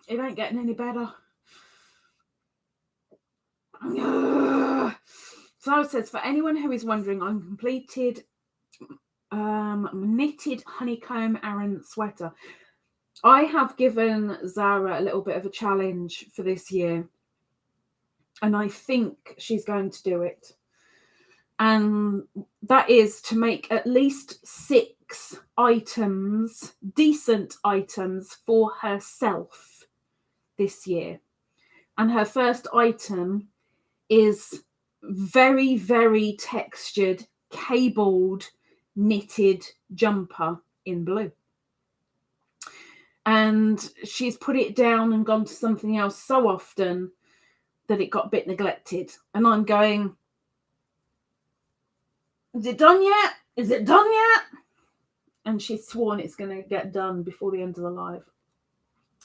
It ain't getting any better. So it says, for anyone who is wondering, I'm completed knitted honeycomb Aran sweater. I have given Zara a little bit of a challenge for this year, and I think she's going to do it. And that is to make at least 6 Pics items, decent items for herself this year. And her first item is very, very textured, cabled, knitted jumper in blue. And she's put it down and gone to something else so often that it got a bit neglected. And I'm going, is it done yet? Is it done yet? And she's sworn it's going to get done before the end of the live.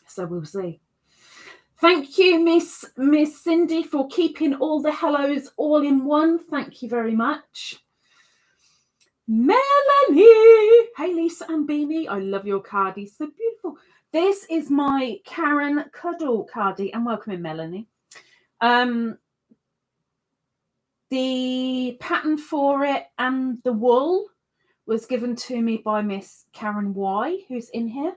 So we'll see. Thank you, Miss Cindy, for keeping all the hellos all in one. Thank you very much. Melanie. Hey, Lisa and Beany. I love your cardie. So beautiful. This is my Karen Cuddle cardie. And welcome in, Melanie. The pattern for it and the wool was given to me by Miss Karen Y, who's in here.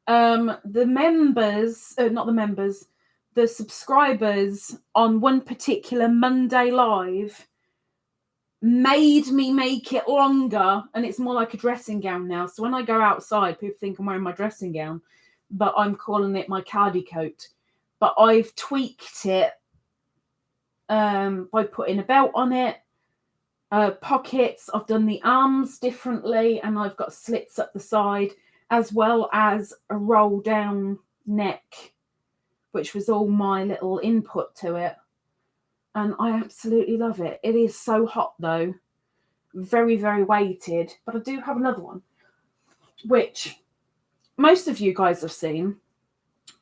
The members, not the members, the subscribers on one particular Monday live made me make it longer, and it's more like a dressing gown now. So when I go outside, people think I'm wearing my dressing gown, but I'm calling it my cardie coat. But I've tweaked it by putting a belt on it, pockets. I've done the arms differently, and I've got slits up the side, as well as a roll down neck, which was all my little input to it. And I absolutely love it. It is so hot though. Very, very weighted. But I do have another one, which most of you guys have seen.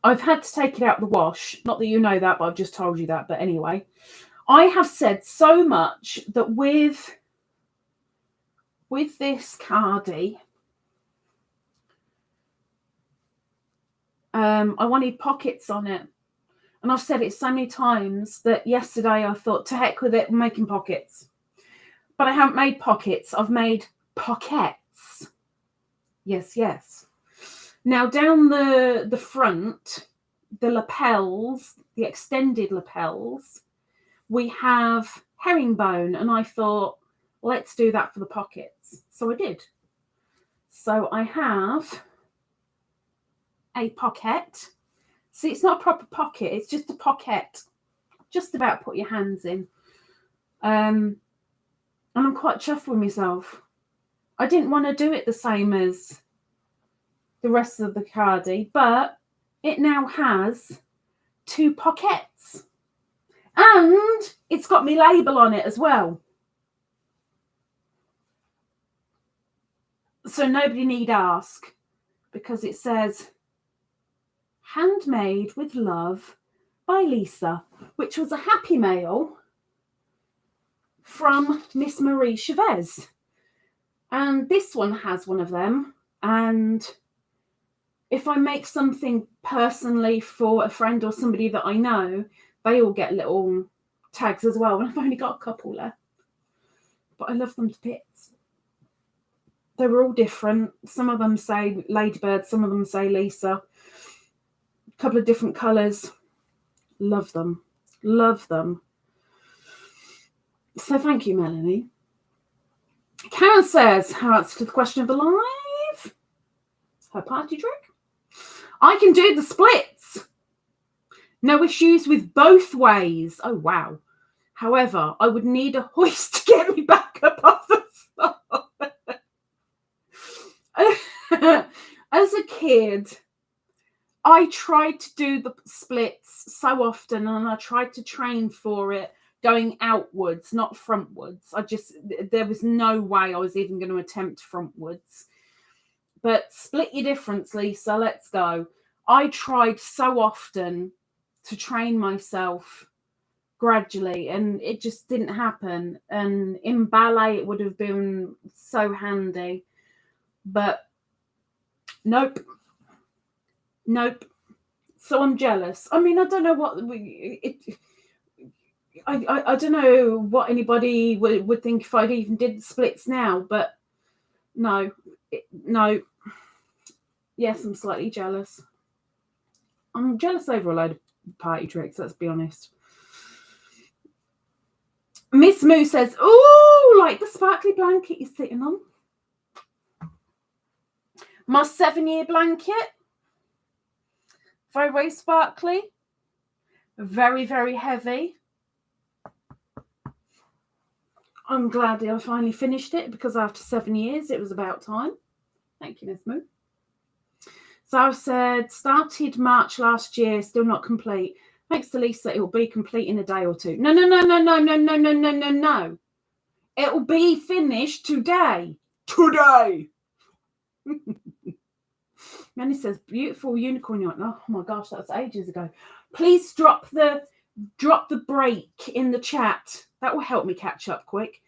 I've had to take it out the wash. Not that you know that, but I've just told you that. But anyway, I have said so much that with this cardie, I wanted pockets on it. And I've said it so many times that yesterday I thought, to heck with it, I'm making pockets. But I haven't made pockets. I've made pockets. Yes, yes. Now, down the front, the lapels, the extended lapels, we have herringbone. And I thought, let's do that for the pockets. So I did. So I have a pocket. See, it's not a proper pocket. It's just a pocket. Just about put your hands in. And I'm quite chuffed with myself. I didn't want to do it the same as the rest of the cardie, but it now has 2 pockets. And it's got my label on it as well. So nobody need ask, because it says, handmade with love by Lisa, which was a happy mail from Miss Marie Chavez. And this one has one of them. And if I make something personally for a friend or somebody that I know, they all get little tags as well. And I've only got a couple left, but I love them to bits. They were all different. Some of them say Ladybird, some of them say Lisa. Couple of different colours. Love them. Love them. So thank you, Melanie. Karen says, her answer to the question of the live. Her party trick. I can do the splits. No issues with both ways. Oh, wow. However, I would need a hoist to get me back up off the floor. As a kid, I tried to do the splits so often, and I tried to train for it going outwards, not frontwards. There was no way I was even going to attempt frontwards. But split your difference, Lisa, let's go. I tried so often to train myself gradually, and it just didn't happen. And in ballet, it would have been so handy. But nope. So I'm jealous. I mean, I don't know what I don't know what anybody would think if I even did the splits now, but no. Yes, I'm slightly jealous. I'm jealous over a load of party tricks, let's be honest. Miss Moo says, "Oh, like the sparkly blanket you're sitting on." My 7-year blanket. Very, very sparkly. Very, very heavy. I'm glad I finally finished it because after 7 years, it was about time. Thank you, Miss Moo. So I've said, started March last year, still not complete. Thanks to Lisa, it will be complete in a day or two. No. It will be finished today. Today. Manny says, beautiful unicorn yarn. Oh my gosh, that was ages ago. Please drop the break in the chat. That will help me catch up quick.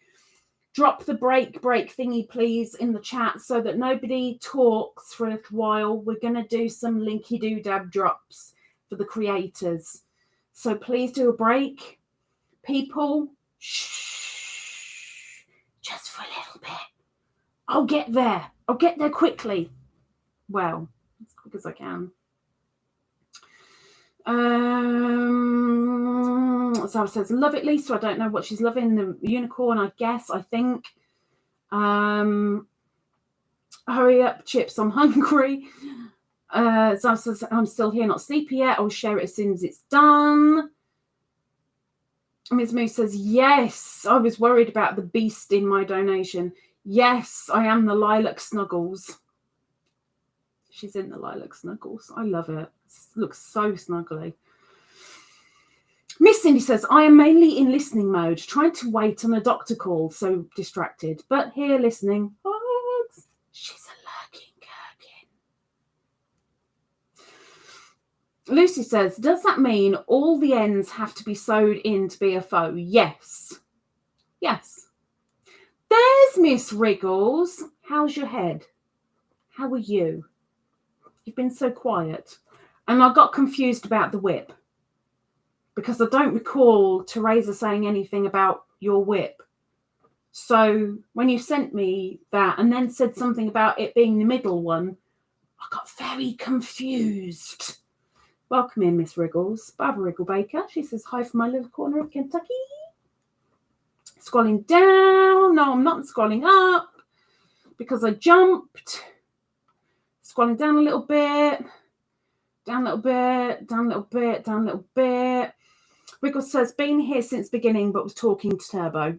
Drop the break thingy, please, in the chat so that nobody talks for a little while. We're going to do some linky-doo-dab drops for the creators. So please do a break. People, shh, just for a little bit. I'll get there. I'll get there quickly. Well, as quick as I can. Sarah says, love it, Lisa. I don't know what she's loving. The unicorn, I guess, I think. Hurry up, Chips. I'm hungry. Sarah says, I'm still here, not sleepy yet. I'll share it as soon as it's done. Ms. Moose says, yes, I was worried about the beast in my donation. Yes, I am the Lilac Snuggles. She's in the Lilac Snuggles. I love it. It looks so snuggly. Miss Cindy says, I am mainly in listening mode, trying to wait on a doctor call, so distracted. But here listening. Hugs. She's a lurking gherkin. Lucy says, does that mean all the ends have to be sewed in to be a faux? Yes. Yes. There's Miss Riggles. How's your head? How are you? You've been so quiet. And I got confused about the whip because I don't recall Teresa saying anything about your whip. So when you sent me that and then said something about it being the middle one, I got very confused. Welcome in, Miss Riggles. Barbara Wrigglebaker. She says, hi from my little corner of Kentucky. Scrolling down. No, I'm not scrolling up because I jumped. Scrolling down a little bit. Down a little bit. Down a little bit. Down a little bit. Riggles says, been here since beginning, but was talking to Turbo.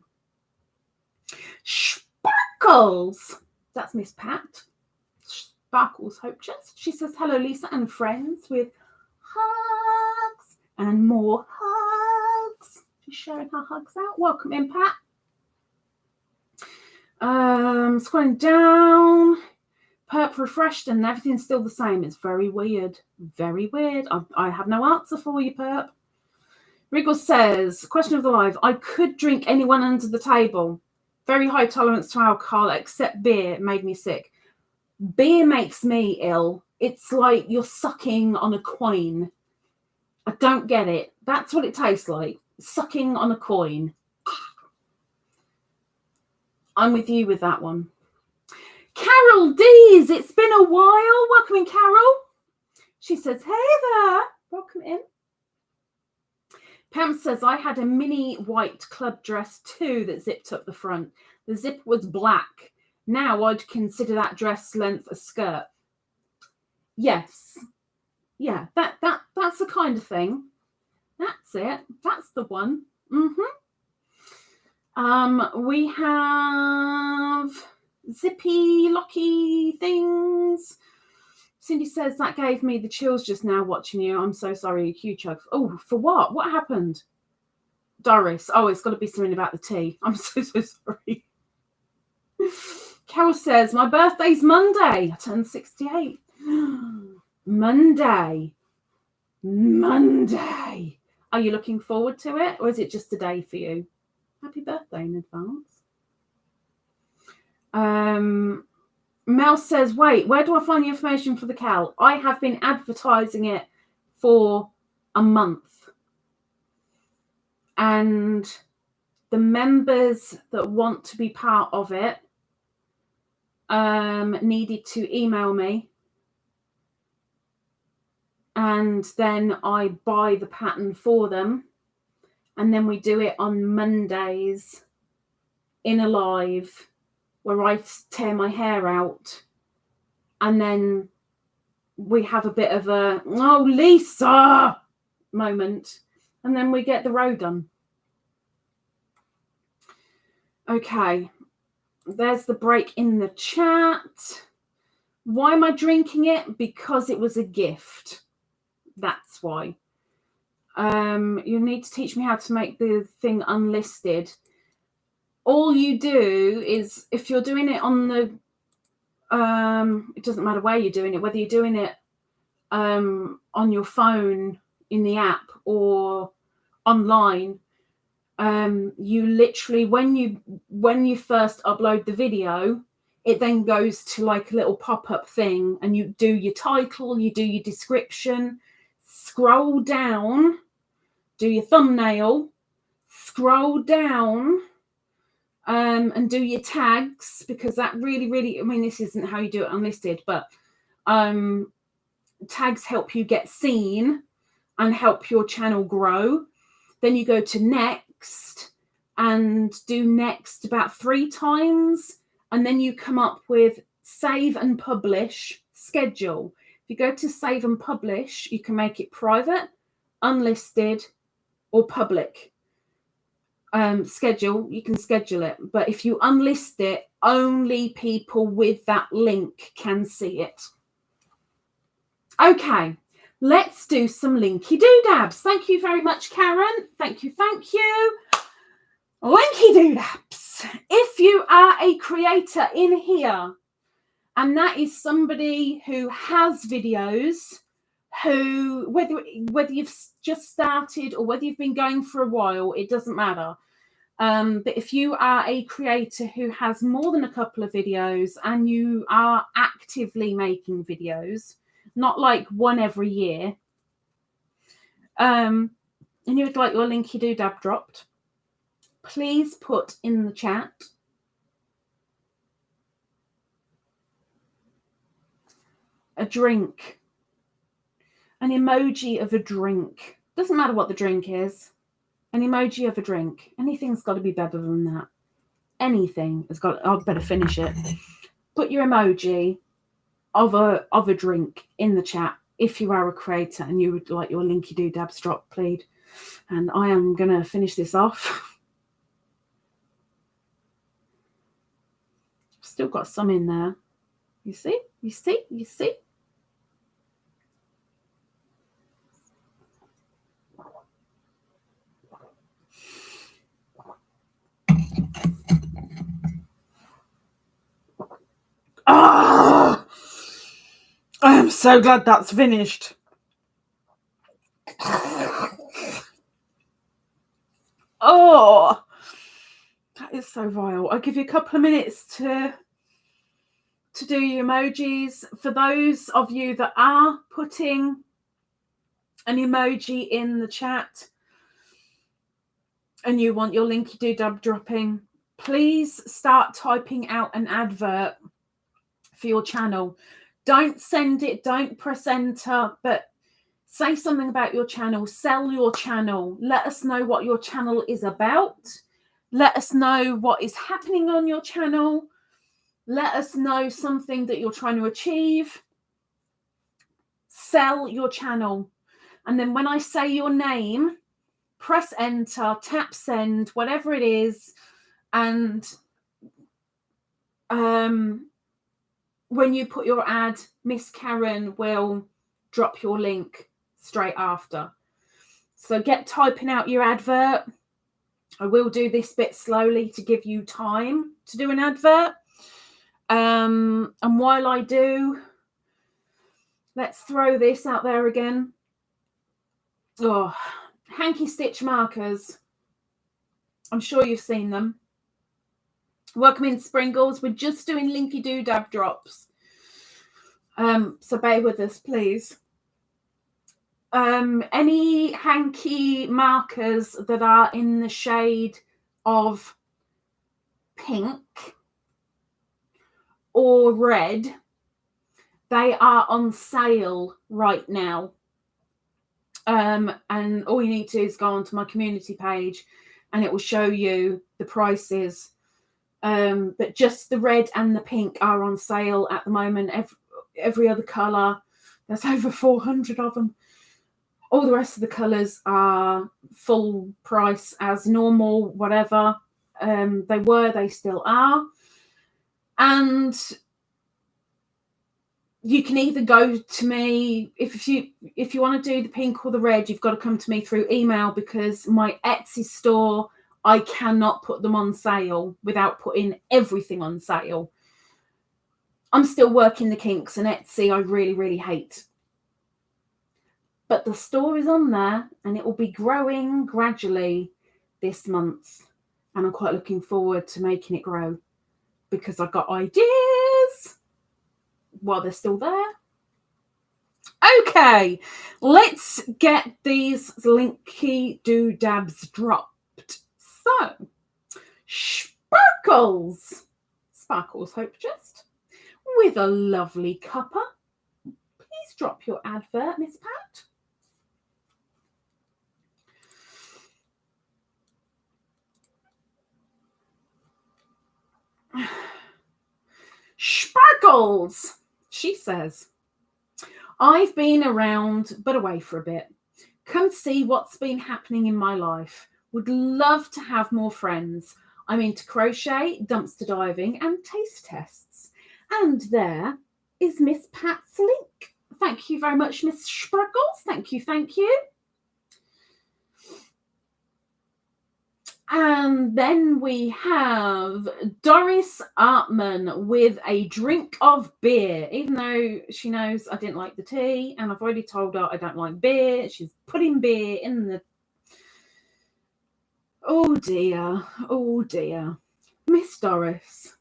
Sparkles. That's Miss Pat. Sparkles Hope Chest. She says, hello, Lisa and friends, with hugs and more hugs. She's sharing her hugs out. Welcome in, Pat. Scrolling down. Perp refreshed and everything's still the same. It's very weird. Very weird. I have no answer for you, Perp. Riggles says, question of the live, I could drink anyone under the table. Very high tolerance to alcohol, except beer. It made me sick. Beer makes me ill. It's like you're sucking on a coin. I don't get it. That's what it tastes like. Sucking on a coin. I'm with you with that one. Carol Dees, it's been a while. Welcome in, Carol. She says, hey there. Welcome in. Pam says, I had a mini white club dress too that zipped up the front. The zip was black. Now I'd consider that dress length a skirt. Yes. Yeah, that's the kind of thing. That's it. That's the one. We have zippy, locky things. Cindy says, that gave me the chills just now watching you. I'm so sorry. Huge hug. Oh, for what? What happened? Doris. Oh, it's got to be something about the tea. I'm so sorry. Carol says, my birthday's Monday. I turned 68. Monday. Are you looking forward to it, or is it just a day for you? Happy birthday in advance. Mel says, wait, where do I find the information for the Cal? I have been advertising it for a month. And the members that want to be part of it needed to email me. And then I buy the pattern for them. And then we do it on Mondays in a live where I tear my hair out and then we have a bit of a, oh, Lisa moment, and then we get the row done. Okay, there's the break in the chat. Why am I drinking it? Because it was a gift. That's why. You need to teach me how to make the thing unlisted. All you do is, if you're doing it on the, it doesn't matter where you're doing it, whether you're doing it on your phone in the app or online, you literally, when you first upload the video, it then goes to like a little pop-up thing, and you do your title, you do your description, scroll down, do your thumbnail, scroll down, and do your tags, because that really, I mean, this isn't how you do it unlisted, but tags help you get seen and help your channel grow. Then you go to next and do next about 3 times, and then you come up with save and publish schedule. If you go to save and publish, you can make it private, unlisted, or public. Schedule, you can schedule it, but if you unlist it, only people with that link can see it. Okay, let's do some linky doodabs. Thank you very much, Karen. Thank you. Linky doodabs. If you are a creator in here, and that is somebody who has videos, who, whether you've just started or whether you've been going for a while, it doesn't matter. But if you are a creator who has more than a couple of videos and you are actively making videos, not like one every year, and you would like your linky doodab dropped, please put in the chat a drink, an emoji of a drink. Doesn't matter what the drink is. An emoji of a drink. Anything's got to be better than that. Anything has got. I'd better finish it. Put your emoji of a drink in the chat if you are a creator and you would like your linky doodabs dropped, please. And I am gonna finish this off. Still got some in there. You see? You see? You see? Ah! I am so glad that's finished. Oh, that is so vile. I'll give you a couple of minutes to do your emojis. For those of you that are putting an emoji in the chat and you want your linky doodab dropping, please start typing out an advert for your channel. Don't send it, don't press enter, but say something about your channel, sell your channel, let us know what your channel is about, let us know what is happening on your channel, let us know something that you're trying to achieve. Sell your channel. And then when I say your name, press enter, tap send, whatever it is, and when you put your ad, Miss Karen will drop your link straight after. So get typing out your advert. I will do this bit slowly to give you time to do an advert. And while I do, let's throw this out there again. Oh, Hanky stitch markers. I'm sure you've seen them. Welcome in, Springles. We're just doing linky doodab drops. So bear with us, please. Any Hanky markers that are in the shade of pink or red, they are on sale right now. And all you need to do is go onto my community page and it will show you the prices. But just the red and the pink are on sale at the moment. every other colour. There's over 400 of them. All the rest of the colours are full price as normal, whatever. They still are. And you can either go to me, if you want to do the pink or the red, you've got to come to me through email, because my Etsy store, I cannot put them on sale without putting everything on sale. I'm still working the kinks, and Etsy I really, really hate. But the store is on there, and it will be growing gradually this month. And I'm quite looking forward to making it grow, because I've got ideas while they're still there. Okay, let's get these linky doodabs dropped. So, sparkles, hope just, with a lovely cuppa. Please drop your advert, Miss Pat. Sparkles, she says, I've been around but away for a bit. Come see what's been happening in my life. Would love to have more friends. I'm into crochet, dumpster diving, and taste tests. And there is Miss Pat's link. Thank you very much, Miss Sparkles. Thank you, thank you. And then we have dorisartman with a drink of beer, even though she knows I didn't like the tea, and I've already told her I don't like beer. She's putting beer in the... Oh dear, oh dear. Miss Doris,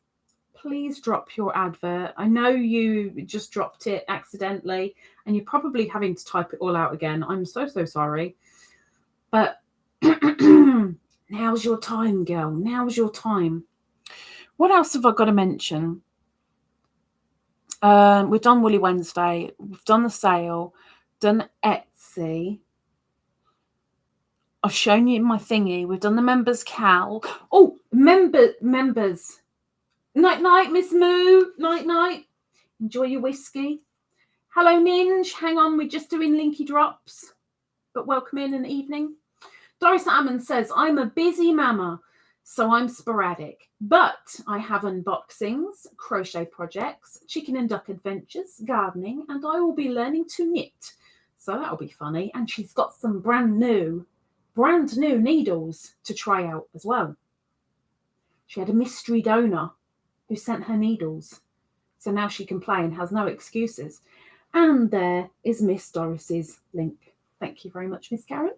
please drop your advert. I know you just dropped it accidentally, and you're probably having to type it all out again. I'm so sorry. But... now's your time, girl. Now's your time. What else have I got to mention? We've done Woolly Wednesday. We've done the sale. Done Etsy. I've shown you my thingy. We've done the members cal. Oh, members. Night, Miss Moo. Night. Enjoy your whiskey. Hello, Ninj. Hang on, we're just doing linky drops. But welcome in the evening. dorisartman says, I'm a busy mama, so I'm sporadic. But I have unboxings, crochet projects, chicken and duck adventures, gardening, and I will be learning to knit. So that'll be funny. And she's got some brand new needles to try out as well. She had a mystery donor who sent her needles. So now she can play and has no excuses. And there is Miss Doris's link. Thank you very much, Miss Karen.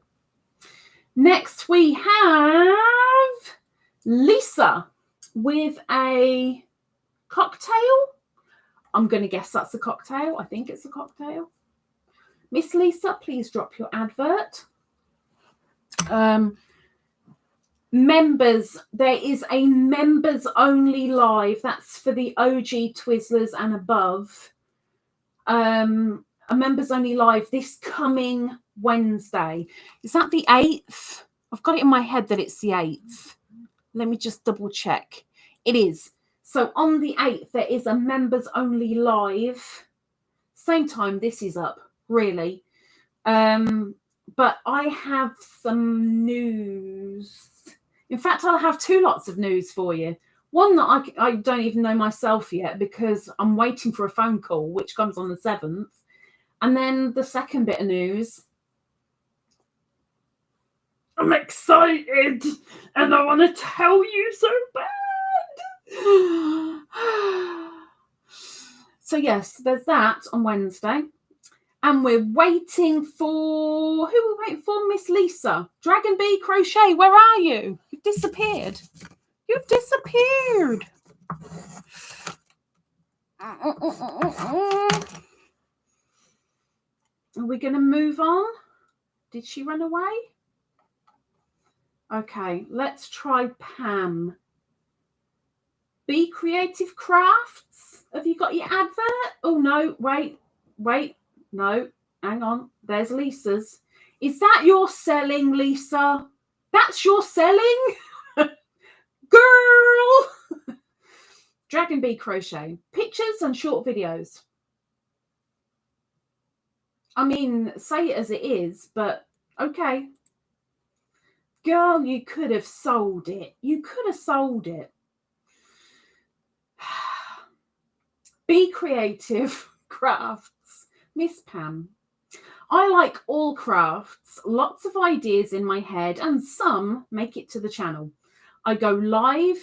Next, we have Lisa with a cocktail. I'm going to guess that's a cocktail. I think it's a cocktail. Miss Lisa, please drop your advert. Members, there is a members only live. That's for the OG Twizzlers and above. A members only live this coming Wednesday. Is that the 8th? I've got it in my head that it's the 8th. Let me just double check. It is. So on the 8th, there is a members only live. Same time this is up, really. But I have some news. In fact, I'll have two lots of news for you. One that I don't even know myself yet, because I'm waiting for a phone call, which comes on the 7th. And then the second bit of news, I'm excited and I want to tell you so bad. So yes, there's that on Wednesday. And we're waiting for... who are we waiting for? Miss Lisa. Dragon Bee Crochet, where are you? You've disappeared. You've disappeared. Are we going to move on? Did she run away? Okay, let's try Pam. beecreativecrafts. Have you got your advert? Oh, no, wait. No, hang on. There's Lisa's. Is that your selling, Lisa? That's your selling? Girl! Dragon Bee Crochet. Pictures and short videos. I mean, say it as it is, but okay. Girl, you could have sold it. You could have sold it. Be creative crafts. Miss Pam. I like all crafts, lots of ideas in my head, and some make it to the channel. I go live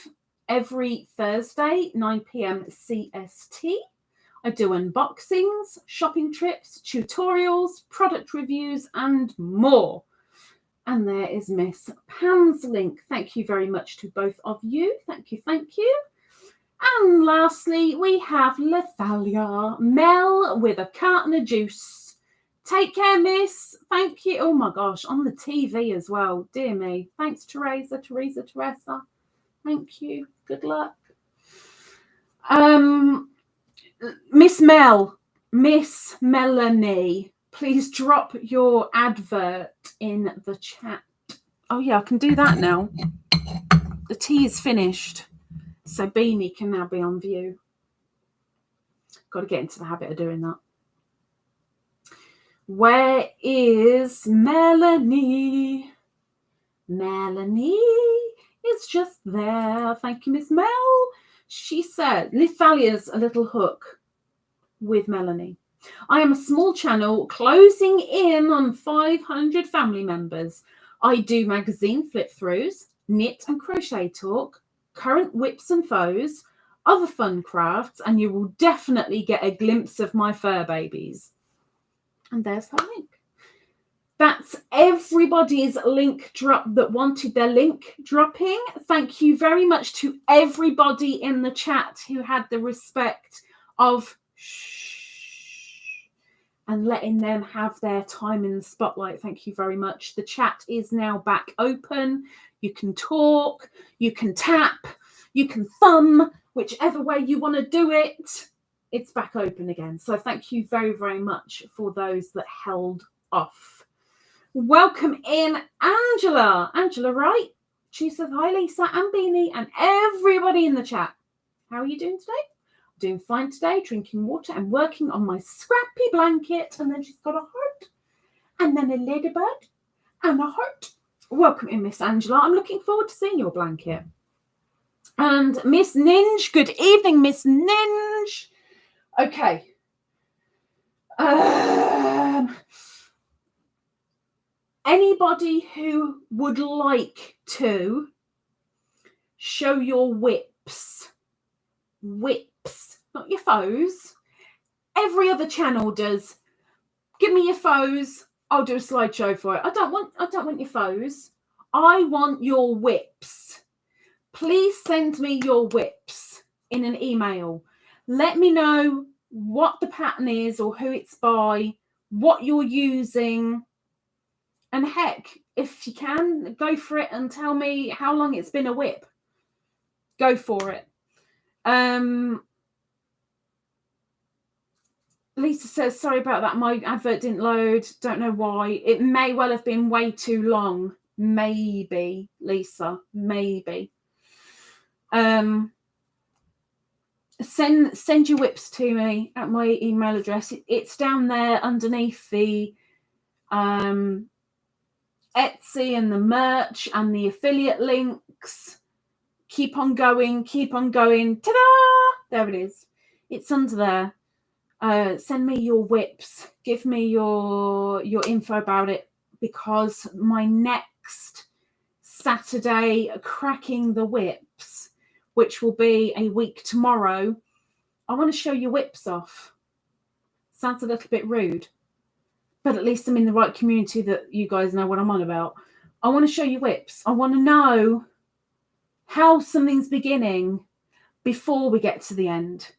every Thursday, 9 p.m. CST. I do unboxings, shopping trips, tutorials, product reviews, and more. And there is Miss Pam's link. Thank you very much to both of you. Thank you, thank you. And lastly, we have LethaleyasLittleHookWithMel with a carton of juice. Take care, miss. Thank you. Oh my gosh, on the TV as well. Dear me. Thanks, Teresa. Thank you. Good luck. Miss Melanie, please drop your advert in the chat. Oh yeah, I can do that now. The tea is finished, so Beany can now be on view. Got to get into the habit of doing that. Where is Melanie? Melanie is just there. Thank you, Miss Mel. She said, Lethaleyas a little hook with Melanie. I am a small channel closing in on 500 family members. I do magazine flip-throughs, knit and crochet talk, current whips and foes, other fun crafts, and you will definitely get a glimpse of my fur babies. And there's her link. That's everybody's link drop that wanted their link dropping. Thank you very much to everybody in the chat who had the respect of and letting them have their time in the spotlight. Thank you very much. The chat is now back open. You can talk, you can tap, you can thumb, whichever way you want to do it. It's back open again. So thank you very, very much for those that held off. Welcome in Angela. Angela Wright. She says, hi, Lisa and Beany and everybody in the chat. How are you doing today? Doing fine today, drinking water and working on my scrappy blanket. And then she's got a heart and then a ladybird and a heart. Welcome in, Miss Angela. I'm looking forward to seeing your blanket. And Miss Ninj. Good evening, Miss Ninj. Okay. Anybody who would like to show your whips, not your foes. Every other channel does. Give me your foes. I'll do a slideshow for it. I don't want your foes. I want your whips. Please send me your whips in an email. Let me know what the pattern is or who it's by, what you're using. And heck, if you can, go for it and tell me how long it's been a whip. Go for it. Lisa says, sorry about that. My advert didn't load. Don't know why. It may well have been way too long. Maybe, Lisa. Maybe. Send your whips to me at my email address. It's down there underneath the Etsy and the merch and the affiliate links. Keep on going. Keep on going. Ta-da! There it is. It's under there. Send me your whips. Give me your info about it, because my next Saturday cracking the whips, which will be a week tomorrow, I want to show your whips off. Sounds a little bit rude, but at least I'm in the right community that you guys know what I'm on about. I want to show you whips. I want to know how something's beginning before we get to the end.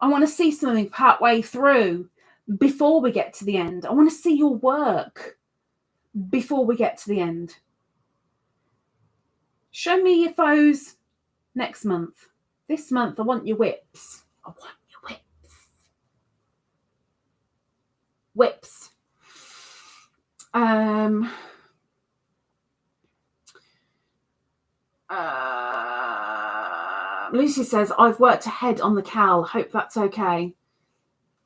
I want to see something partway through before we get to the end. I want to see your work before we get to the end. Show me your foes next month. This month, I want your whips. I want your whips. Whips. Lucy says, I've worked ahead on the cal. Hope that's okay.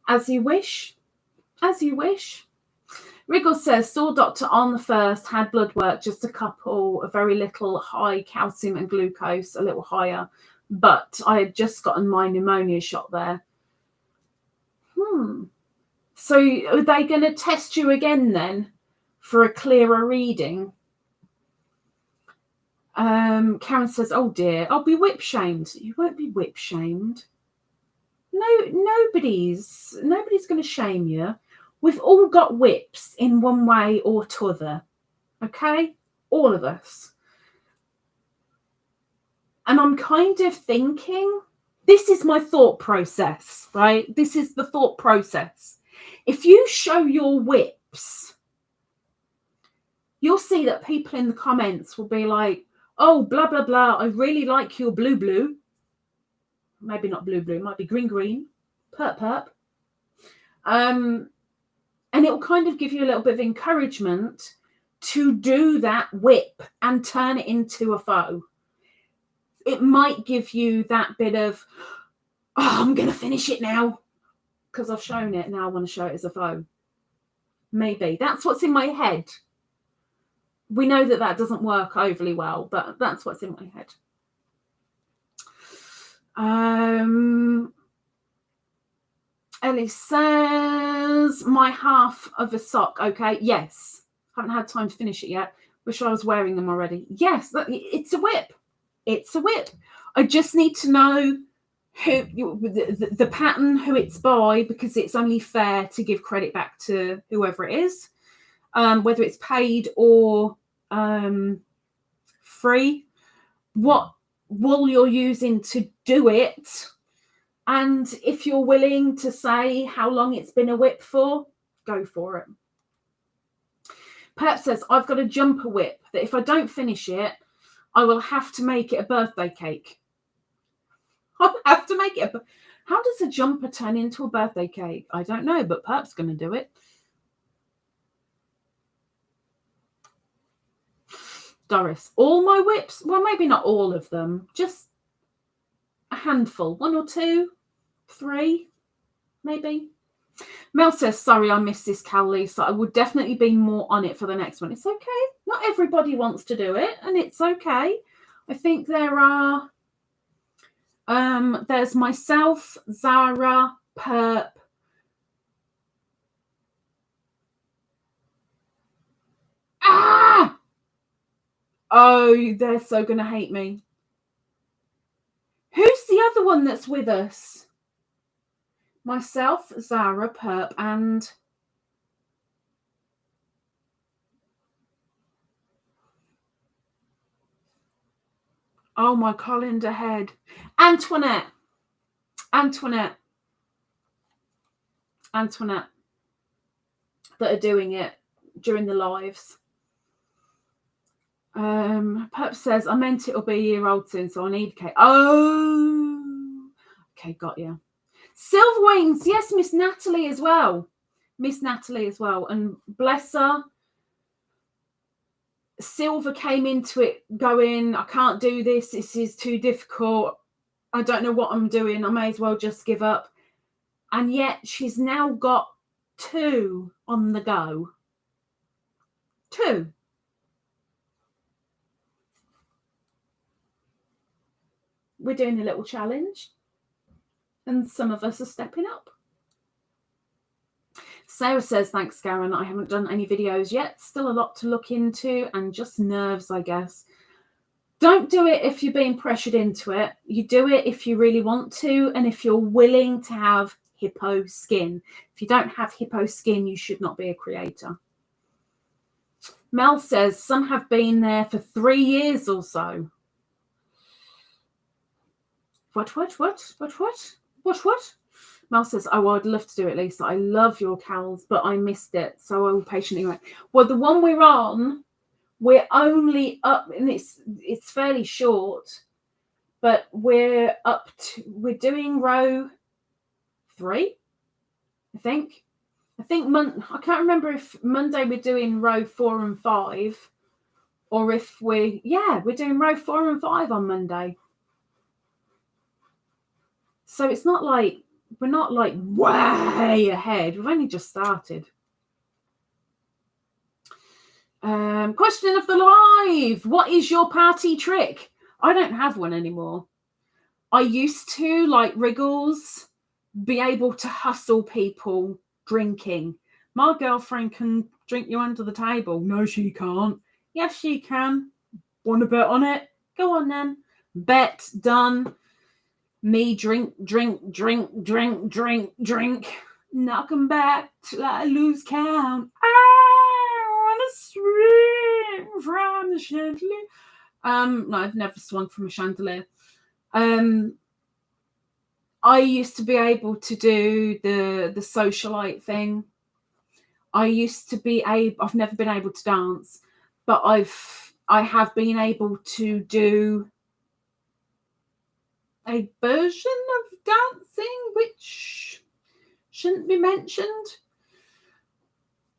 As you wish. As you wish. Riggles says, saw doctor on the 1st, had blood work, just a couple, a very little, high calcium and glucose, a little higher. But I had just gotten my pneumonia shot there. So are they going to test you again then for a clearer reading? Karen says, oh dear, I'll be whip shamed. You won't be whip shamed. No, nobody's going to shame you. We've all got whips in one way or t'other. Okay? All of us. And I'm kind of thinking, this is my thought process, right? This is the thought process. If you show your whips, you'll see that people in the comments will be like, oh, blah, blah, blah, I really like your blue, blue. Maybe not blue, blue, it might be green, green, perp, perp. And it will kind of give you a little bit of encouragement to do that whip and turn it into a faux. It might give you that bit of, oh, I'm going to finish it now because I've shown it. Now I want to show it as a faux. Maybe. That's what's in my head. We know that that doesn't work overly well, but that's what's in my head. Ellie says, my half of a sock. Okay, yes. Haven't had time to finish it yet. Wish I was wearing them already. Yes, it's a whip. It's a whip. I just need to know who the pattern, who it's by, because it's only fair to give credit back to whoever it is, whether it's paid or free. What wool you're using to do it, and if you're willing to say how long it's been a whip for, go for it. Pep says, I've got a jumper whip that if I don't finish it, I will have to make it a birthday cake. I'll have to make it. How does a jumper turn into a birthday cake? I don't know, but Pep's going to do it. Doris, all my whips, well, maybe not all of them, just a handful, 1 or 2, 3, maybe. Mel says, sorry, I missed this, Lisa. I would definitely be more on it for the next one. It's okay. Not everybody wants to do it, and it's okay. I think there are, there's myself, Zara, Perp, oh, they're so going to hate me. Who's the other one that's with us? Myself, Zara, Perp, and oh, my colander head. Antoinette, that are doing it during the lives. Perp says, I meant it'll be a year old soon, so I need cake. Oh, okay, got you. Silver Wings, yes, Miss Natalie as well. And bless her, Silver came into it going, I can't do this. This is too difficult. I don't know what I'm doing. I may as well just give up. And yet she's now got 2 on the go. 2. We're doing a little challenge. And some of us are stepping up. Sarah says, thanks, Karen. I haven't done any videos yet. Still a lot to look into and just nerves, I guess. Don't do it if you're being pressured into it. You do it if you really want to and if you're willing to have hippo skin. If you don't have hippo skin, you should not be a creator. Mel says, some have been there for 3 years or so. What? Mel says, oh, I'd love to do it, Lisa. I love your cows, but I missed it. So I will patiently wait. Well, the one we're on, we're only up, and it's fairly short, but we're doing row 3, I think. I can't remember if Monday we're doing row 4 and 5, or if we're doing row 4 and 5 on Monday. So it's not like, we're not like way ahead. We've only just started. Question of the live. What is your party trick? I don't have one anymore. I used to, like Riggles, be able to hustle people drinking. My girlfriend can drink you under the table. No, she can't. Yes, she can. Want to bet on it? Go on then. Bet done. Me drink. Knock 'em back till I lose count. I wanna swing from the chandelier. No, I've never swung from a chandelier. I used to be able to do the socialite thing. I've never been able to dance, but I have been able to do a version of dancing which shouldn't be mentioned.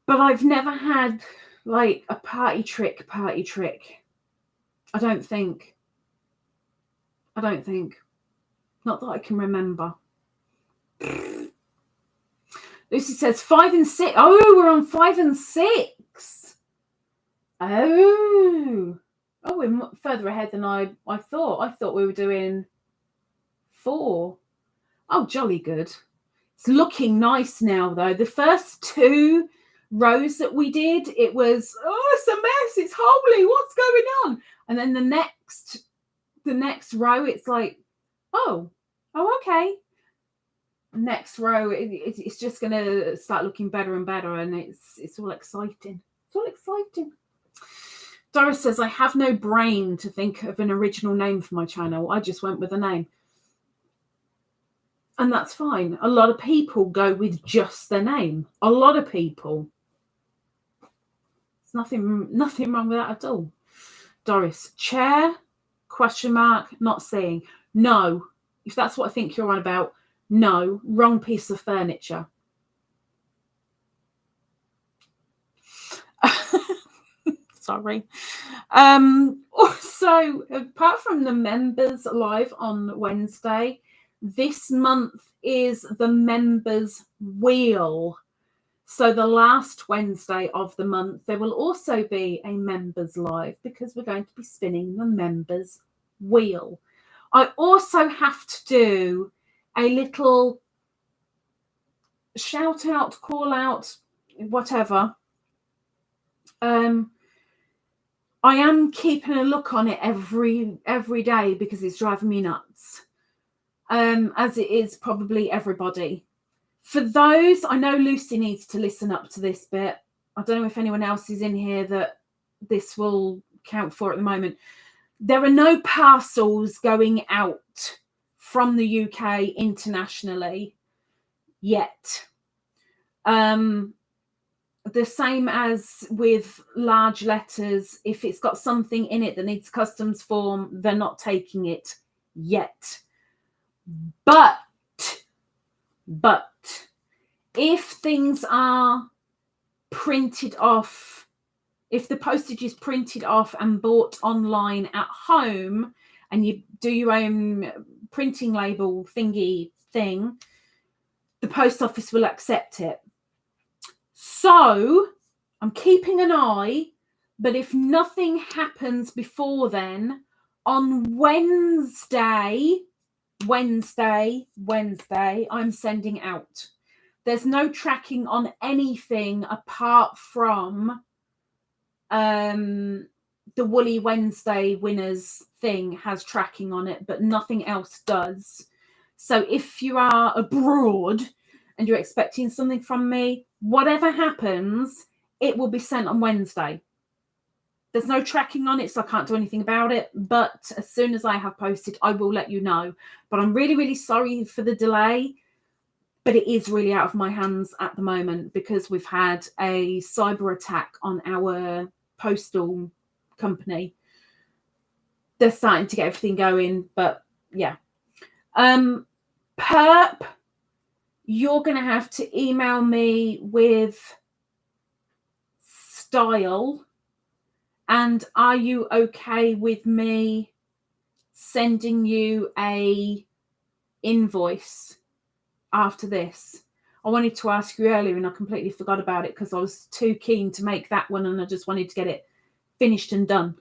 But I've never had like a party trick. I don't think. Not that I can remember. Lucy says 5 and 6. Oh, we're on 5 and 6. Oh, we're further ahead than I thought. I thought we were doing 4. Oh, jolly good. It's looking nice now, though. The first 2 rows that we did, it was, oh, it's a mess. It's holy. What's going on? And then the next row, it's like, oh, okay. Next row, it's just going to start looking better and better, and it's all exciting. It's all exciting. Doris says, I have no brain to think of an original name for my channel. I just went with a name. And that's fine. A lot of people go with just their name. A lot of people. There's nothing wrong with that at all. Doris, chair, ? Not seeing. No. If that's what I think you're on about, no. Wrong piece of furniture. Sorry. Also, apart from the members live on Wednesday, this month is the members wheel. So the last Wednesday of the month, there will also be a members live because we're going to be spinning the members wheel. I also have to do a little shout out, call out, whatever. I am keeping a look on it every day because it's driving me nuts. As it is probably everybody. For those, I know Lucy needs to listen up to this bit. I don't know if anyone else is in here that this will count for at the moment. There are no parcels going out from the UK internationally yet. The same as with large letters, if it's got something in it that needs customs form, they're not taking it yet. But if things are printed off, if the postage is printed off and bought online at home and you do your own printing label thingy thing, the post office will accept it. So I'm keeping an eye, but if nothing happens before then, on Wednesday, I'm sending out. There's no tracking on anything apart from the Woolly Wednesday winners thing has tracking on it, but nothing else does. So if you are abroad and you're expecting something from me, whatever happens, it will be sent on Wednesday. There's no tracking on it, so I can't do anything about it. But as soon as I have posted, I will let you know. But I'm really, really sorry for the delay. But it is really out of my hands at the moment because we've had a cyber attack on our postal company. They're starting to get everything going, but yeah. Perp, you're going to have to email me with style. And are you okay with me sending you a invoice after this? I wanted to ask you earlier and I completely forgot about it because I was too keen to make that one and I just wanted to get it finished and done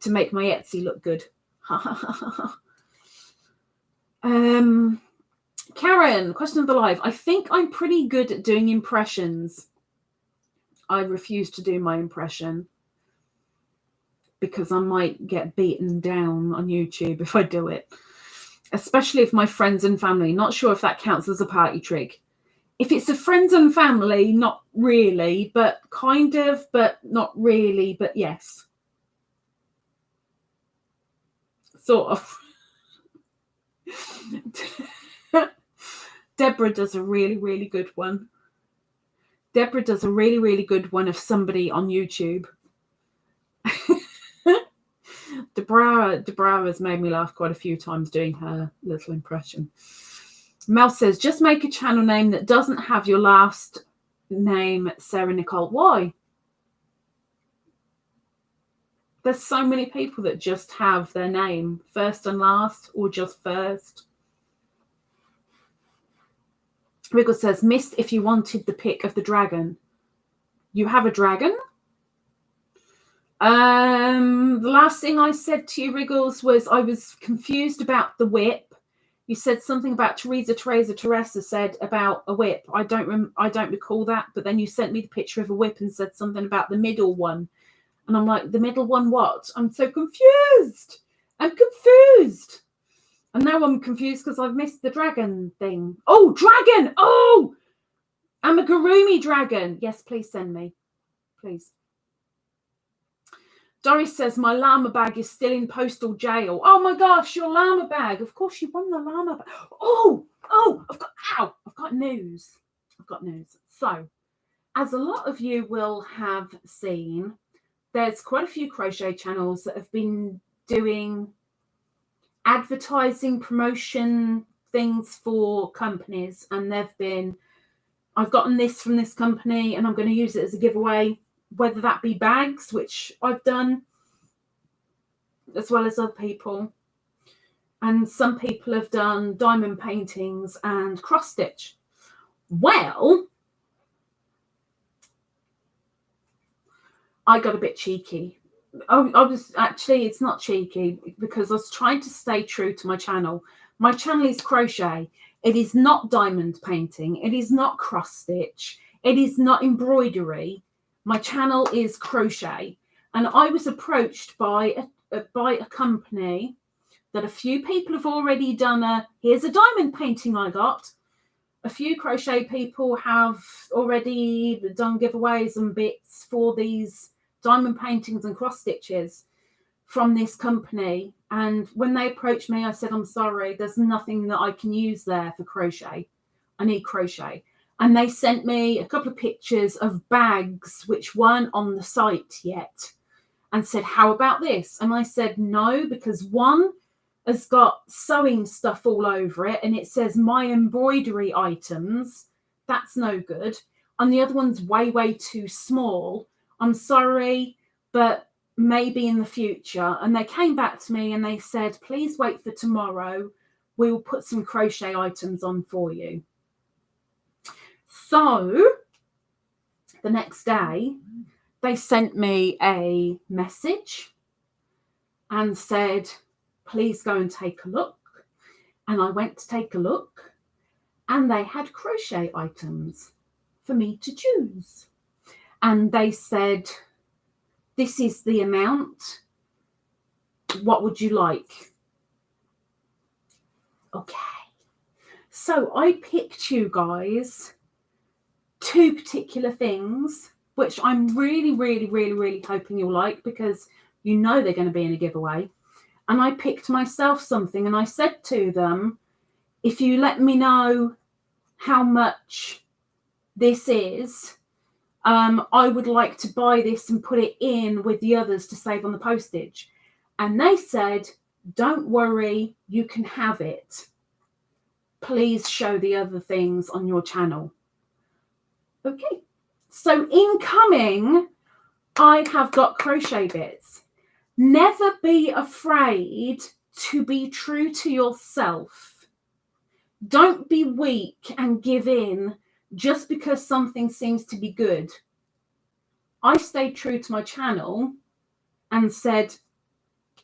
to make my Etsy look good. Karen, question of the live. I think I'm pretty good at doing impressions. I refuse to do my impression because I might get beaten down on YouTube if I do it, especially if my friends and family. Not sure if that counts as a party trick. If it's a friends and family, not really, but kind of, but not really, but yes. Sort of. Deborah does a really, really good one. Deborah does a really, really good one of somebody on YouTube. Deborah has made me laugh quite a few times doing her little impression. Mel says, just make a channel name that doesn't have your last name, Sarah Nicole. Why? There's so many people that just have their name first and last, or just first. Riggles says, missed if you wanted the pic of the dragon. You have a dragon? The last thing I said to you, Riggles, was I was confused about the whip. You said something about Teresa said about a whip. I don't recall that, but then you sent me the picture of a whip and said something about the middle one. And I'm like, the middle one what? I'm so confused. I'm confused. And now I'm confused because I've missed the dragon thing. Oh, dragon! Oh! Amigurumi dragon. Yes, please send me. Please. Doris says, my llama bag is still in postal jail. Oh my gosh, your llama bag. Of course you won the llama bag. Oh, I've got news. So, as a lot of you will have seen, there's quite a few crochet channels that have been doing advertising promotion things for companies. And I've gotten this from this company and I'm going to use it as a giveaway. Whether that be bags, which I've done, as well as other people. And some people have done diamond paintings and cross stitch. Well, I got a bit cheeky. It's not cheeky because I was trying to stay true to my channel. My channel is crochet. It is not diamond painting. It is not cross stitch. It is not embroidery. My channel is crochet, and I was approached by a company that a few people have already done here's a diamond painting I got. A few crochet people have already done giveaways and bits for these diamond paintings and cross stitches from this company. And when they approached me, I said, I'm sorry, there's nothing that I can use there for crochet. I need crochet. And they sent me a couple of pictures of bags which weren't on the site yet and said, how about this? And I said, no, because one has got sewing stuff all over it and it says my embroidery items. That's no good. And the other one's way, way too small. I'm sorry, but maybe in the future. And they came back to me and they said, please wait for tomorrow. We will put some crochet items on for you. So the next day, they sent me a message and said, please go and take a look. And I went to take a look and they had crochet items for me to choose. And they said, this is the amount. What would you like? Okay. So I picked you guys two particular things, which I'm really, really, really, really hoping you'll like because you know they're going to be in a giveaway. And I picked myself something and I said to them, if you let me know how much this is, I would like to buy this and put it in with the others to save on the postage. And they said, don't worry, you can have it. Please show the other things on your channel. Okay, so incoming, I have got crochet bits. Never be afraid to be true to yourself. Don't be weak and give in just because something seems to be good. I stayed true to my channel and said,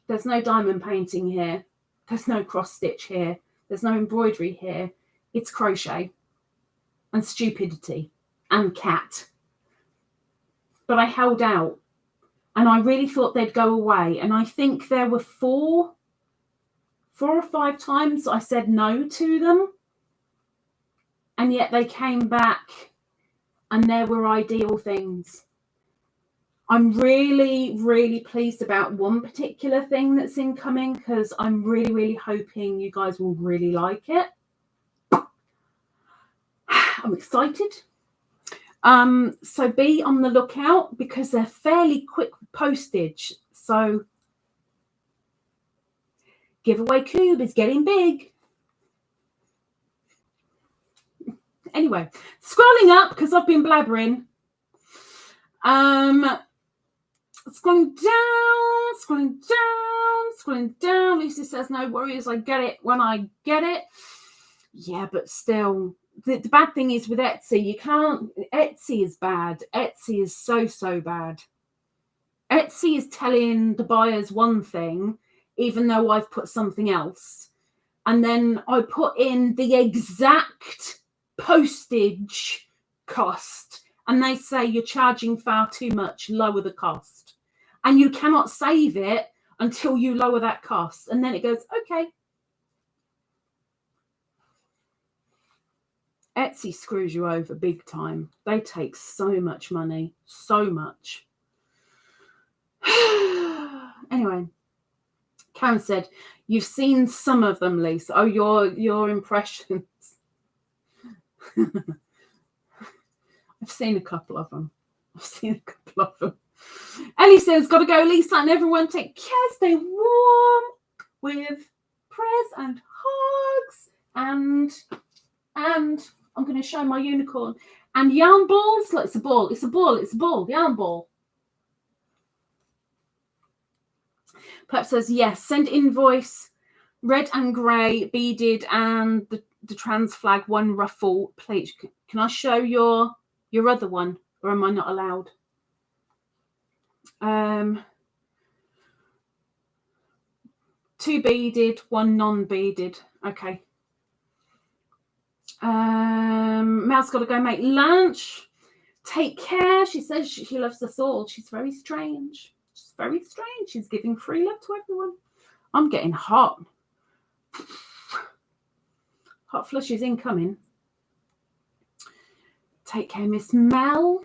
there's no diamond painting here. There's no cross stitch here. There's no embroidery here. It's crochet and stupidity and cat. But I held out and I really thought they'd go away. And I think there were four or five times I said no to them. And yet they came back and there were ideal things. I'm really, really pleased about one particular thing that's incoming because I'm really, really hoping you guys will really like it. I'm excited. So be on the lookout because they're fairly quick postage. So giveaway cube is getting big. Anyway, scrolling up because I've been blabbering. Scrolling down. Lucy says, no worries, I get it when I get it. Yeah, but still, the bad thing is with Etsy, you can't, Etsy is bad. Etsy is so bad. Etsy is telling the buyers one thing, even though I've put something else. And then I put in the exact postage cost. And they say you're charging far too much, lower the cost. And you cannot save it until you lower that cost. And then it goes, okay. Etsy screws you over big time. They take so much money, so much. Anyway, Karen said, you've seen some of them, Lisa. Oh, your impressions. I've seen a couple of them. Ellie says, gotta go, Lisa, and everyone take care. Stay warm with prayers and hugs. And I'm going to show my unicorn. And yarn balls. Look, it's a ball. Yarn ball. Pep says, yes, send invoice, red and grey, beaded, and the trans flag, one ruffle, please. Can I show your other one, or am I not allowed? 2 beaded, 1 non-beaded. Okay. Mel's got to go make lunch. Take care. She says she loves us all. She's very strange. She's giving free love to everyone. I'm getting hot. Hot flushes incoming. Take care, Miss Mel.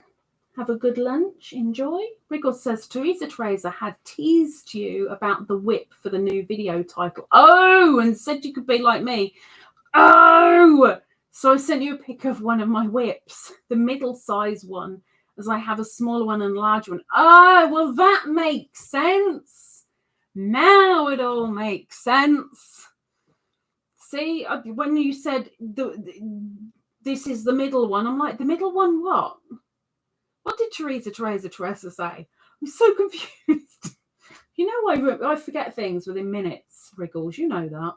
Have a good lunch. Enjoy. Riggles says, Teresa had teased you about the whip for the new video title. Oh, and said you could be like me. Oh, so I sent you a pic of one of my whips, the middle size one, as I have a smaller one and a larger one. Oh, well, that makes sense. Now it all makes sense. See, when you said this is the middle one, I'm like, the middle one what? What did Teresa say? I'm so confused. You know, I forget things within minutes, Riggles. You know that.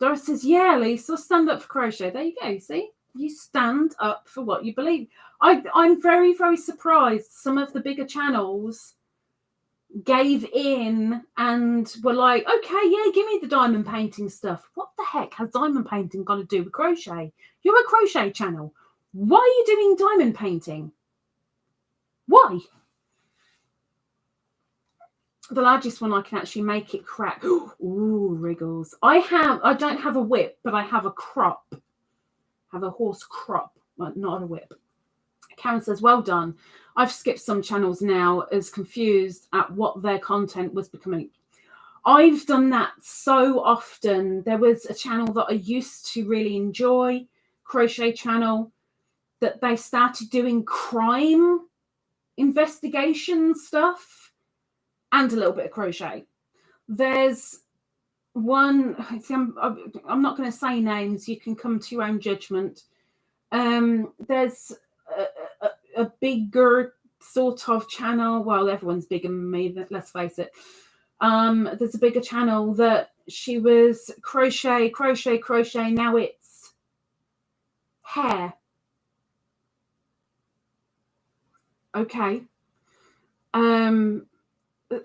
Doris says, yeah, Lisa, stand up for crochet. There you go. See? You stand up for what you believe. I'm very, very surprised some of the bigger channels gave in and were like, okay, yeah, give me the diamond painting stuff. What the heck has diamond painting got to do with crochet? You're a crochet channel. Why are you doing diamond painting? Why? The largest one I can actually make it crack. Ooh, Riggles. I don't have a whip, but I have a crop. I have a horse crop, but not a whip. Karen says, well done. I've skipped some channels now as confused at what their content was becoming. I've done that so often. There was a channel that I used to really enjoy, crochet channel, that they started doing crime investigation stuff and a little bit of crochet. There's one, I'm not going to say names, you can come to your own judgment. There's a bigger sort of channel, well, everyone's bigger than me, let's face it. There's a bigger channel that she was crochet, now it's hair. Okay.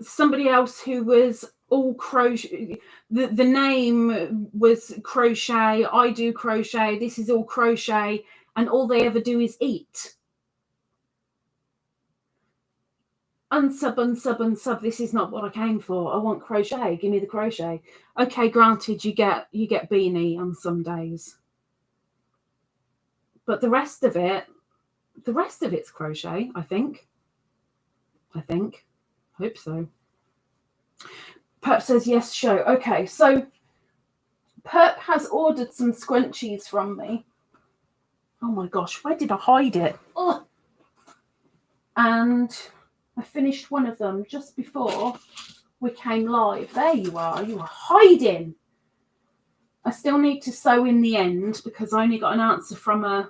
Somebody else who was all crochet, the name was crochet, I do crochet, this is all crochet, and all they ever do is eat. Unsub, unsub, unsub, this is not what I came for. I want crochet, give me the crochet. Okay, granted, you get Beany on some days, but the rest of it's crochet. I think hope so. Perp says yes, show. Okay, so Perp has ordered some scrunchies from me. Oh my gosh, where did I hide it? Oh, and I finished one of them just before we came live. There you are. You are hiding. I still need to sew in the end because I only got an answer from her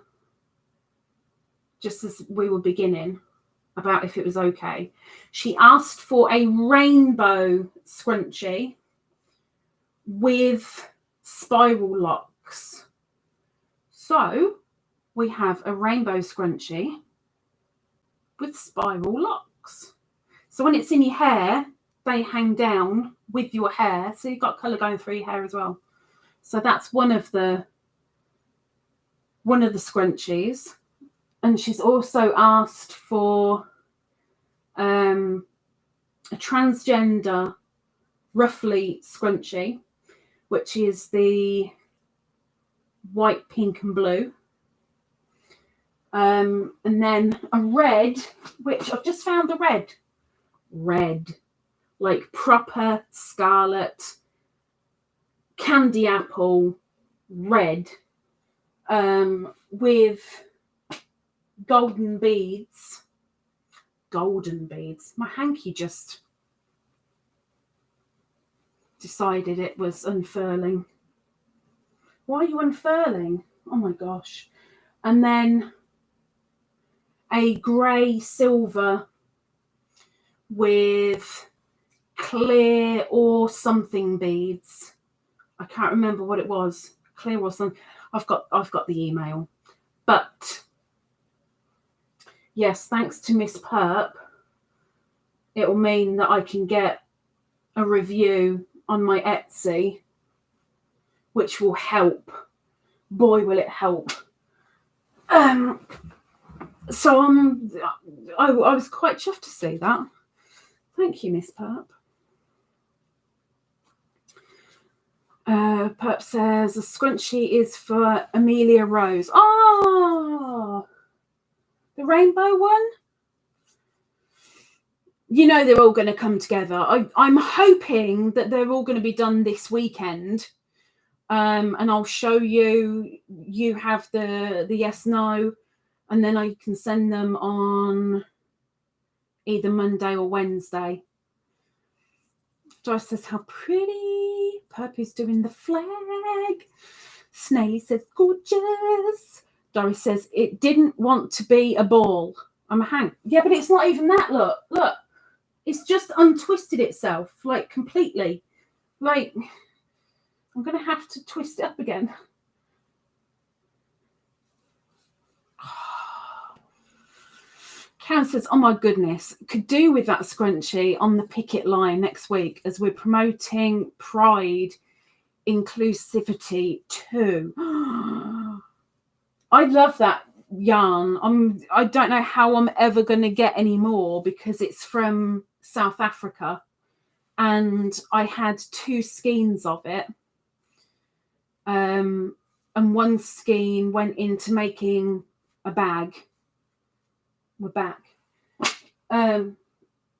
just as we were beginning about if it was okay. She asked for a rainbow scrunchie with spiral locks. So we have a rainbow scrunchie with spiral locks. So when it's in your hair, they hang down with your hair. So you've got colour going through your hair as well. So that's one of the scrunchies. And she's also asked for a transgender ruffly scrunchie, which is the white, pink and blue. And then a red, which I've just found the red, like proper scarlet, candy apple red, with golden beads. My hanky just decided it was unfurling. Why are you unfurling? Oh my gosh. And then a grey silver with clear or something beads. I can't remember what it was. Clear or something. I've got the email. But yes, thanks to Miss Perp, it will mean that I can get a review on my Etsy, which will help. Boy, will it help. So I was quite chuffed to see that. Thank you, Miss Perp. Perp says, the scrunchie is for Amelia Rose. Oh, the rainbow one? You know they're all going to come together. I'm hoping that they're all going to be done this weekend. And I'll show you. You have the yes, no, and then I can send them on either Monday or Wednesday. Joyce says, how pretty. Perpy's doing the flag. Snaily says, gorgeous. Doris says, it didn't want to be a ball. I'm a hang. Yeah, but it's not even that. Look. It's just untwisted itself, like, completely. Like, I'm going to have to twist it up again. Karen says, oh my goodness, could do with that scrunchie on the picket line next week as we're promoting pride inclusivity too. I love that yarn. I don't know how I'm ever going to get any more because it's from South Africa and I had 2 skeins of it. And one skein went into making a bag. We're back. And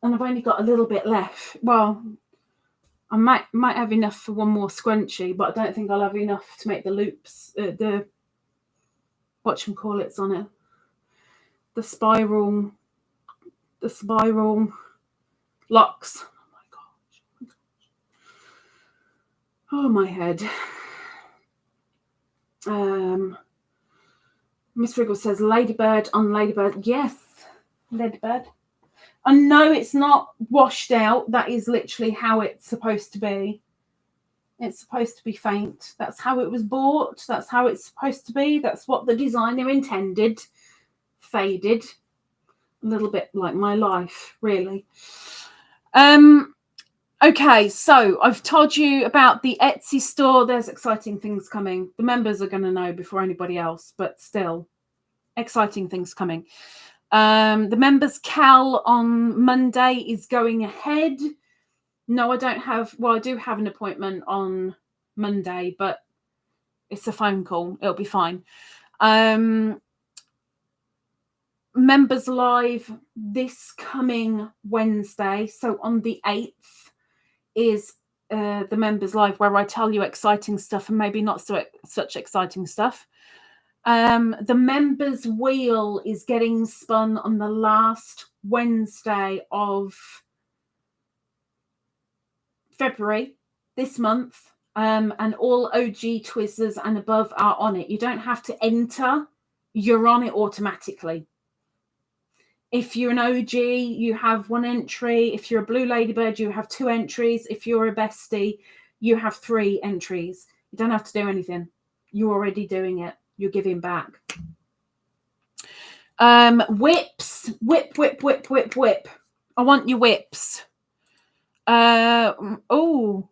I've only got a little bit left. Well, I might have enough for one more scrunchie, but I don't think I'll have enough to make the loops, the whatchamacallits on it. The spiral locks. Oh my gosh. Oh my head. Miss Riggles says Ladybird on Ladybird. Yes, Ladybird. I know it's not washed out. That is literally how it's supposed to be. It's supposed to be faint. That's how it was bought. That's how it's supposed to be. That's what the designer intended. Faded. a little bit like my life, really. Okay, so I've told you about the Etsy store. There's exciting things coming. The members are going to know before anybody else, but still, exciting things coming. The members Cal on Monday is going ahead. No, I don't have, well, I do have an appointment on Monday, but it's a phone call. It'll be fine. Members Live this coming Wednesday. So on the 8th is the Members Live, where I tell you exciting stuff and maybe not such exciting stuff. The Members Wheel is getting spun on the last Wednesday of February this month, and all OG Twizzlers and above are on it. You don't have to enter, you're on it automatically. If you're an OG, you have 1 entry. If you're a Blue Ladybird, you have 2 entries. If you're a bestie, you have 3 entries. You don't have to do anything. You're already doing it. You're giving back. Whips. Whip. I want your whips. Oh.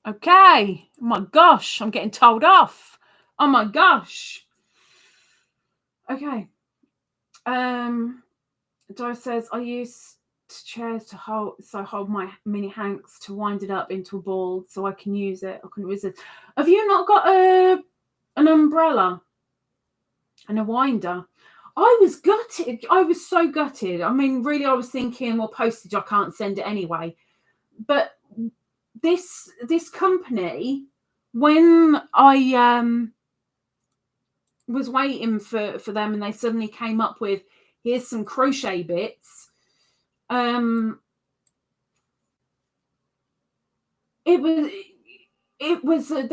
Okay. Oh my gosh, I'm getting told off. Oh my gosh. Okay. Doris says, I use chairs to hold my mini hanks to wind it up into a ball so I can use it. I couldn't resist. Have you not got an umbrella and a winder? I was gutted. I was so gutted. I mean, really, I was thinking, well, postage, I can't send it anyway. But this company, when I was waiting for them and they suddenly came up with, here's some crochet bits, there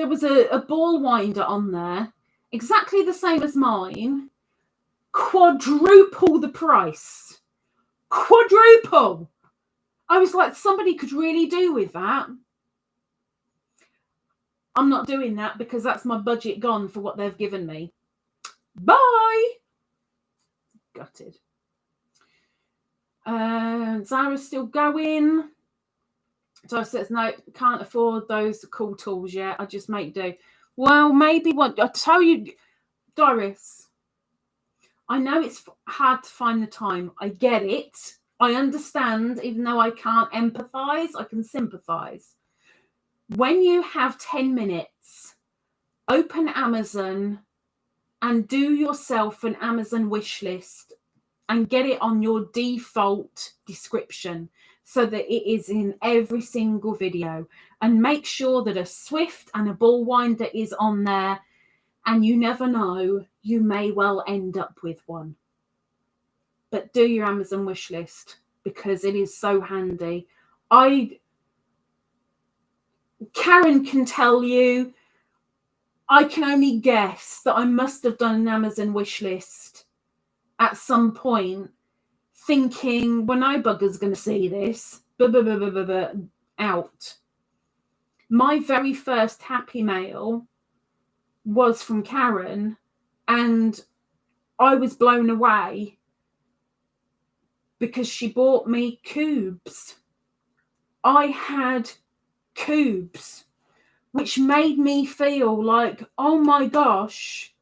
was a ball winder on there, exactly the same as mine, quadruple the price. Quadruple. I was like, somebody could really do with that. I'm not doing that because that's my budget gone for what they've given me. Bye. Gutted. Zara's still going. So I says, no, can't afford those cool tools yet. I just make do. Well, maybe what I tell you, Doris, I know it's hard to find the time. I get it. I understand, even though I can't empathize, I can sympathize. When you have 10 minutes, open Amazon and do yourself an Amazon wish list and get it on your default description so that it is in every single video, and make sure that a Swift and a ball winder is on there, and you never know, you may well end up with one. But do your Amazon wish list because it is so handy. Karen can tell you, I can only guess that I must have done an Amazon wish list at some point, thinking, well, no bugger's going to see this. Out. My very first Happy Mail was from Karen, and I was blown away because she bought me cubes. I had cubes, which made me feel like, oh my gosh,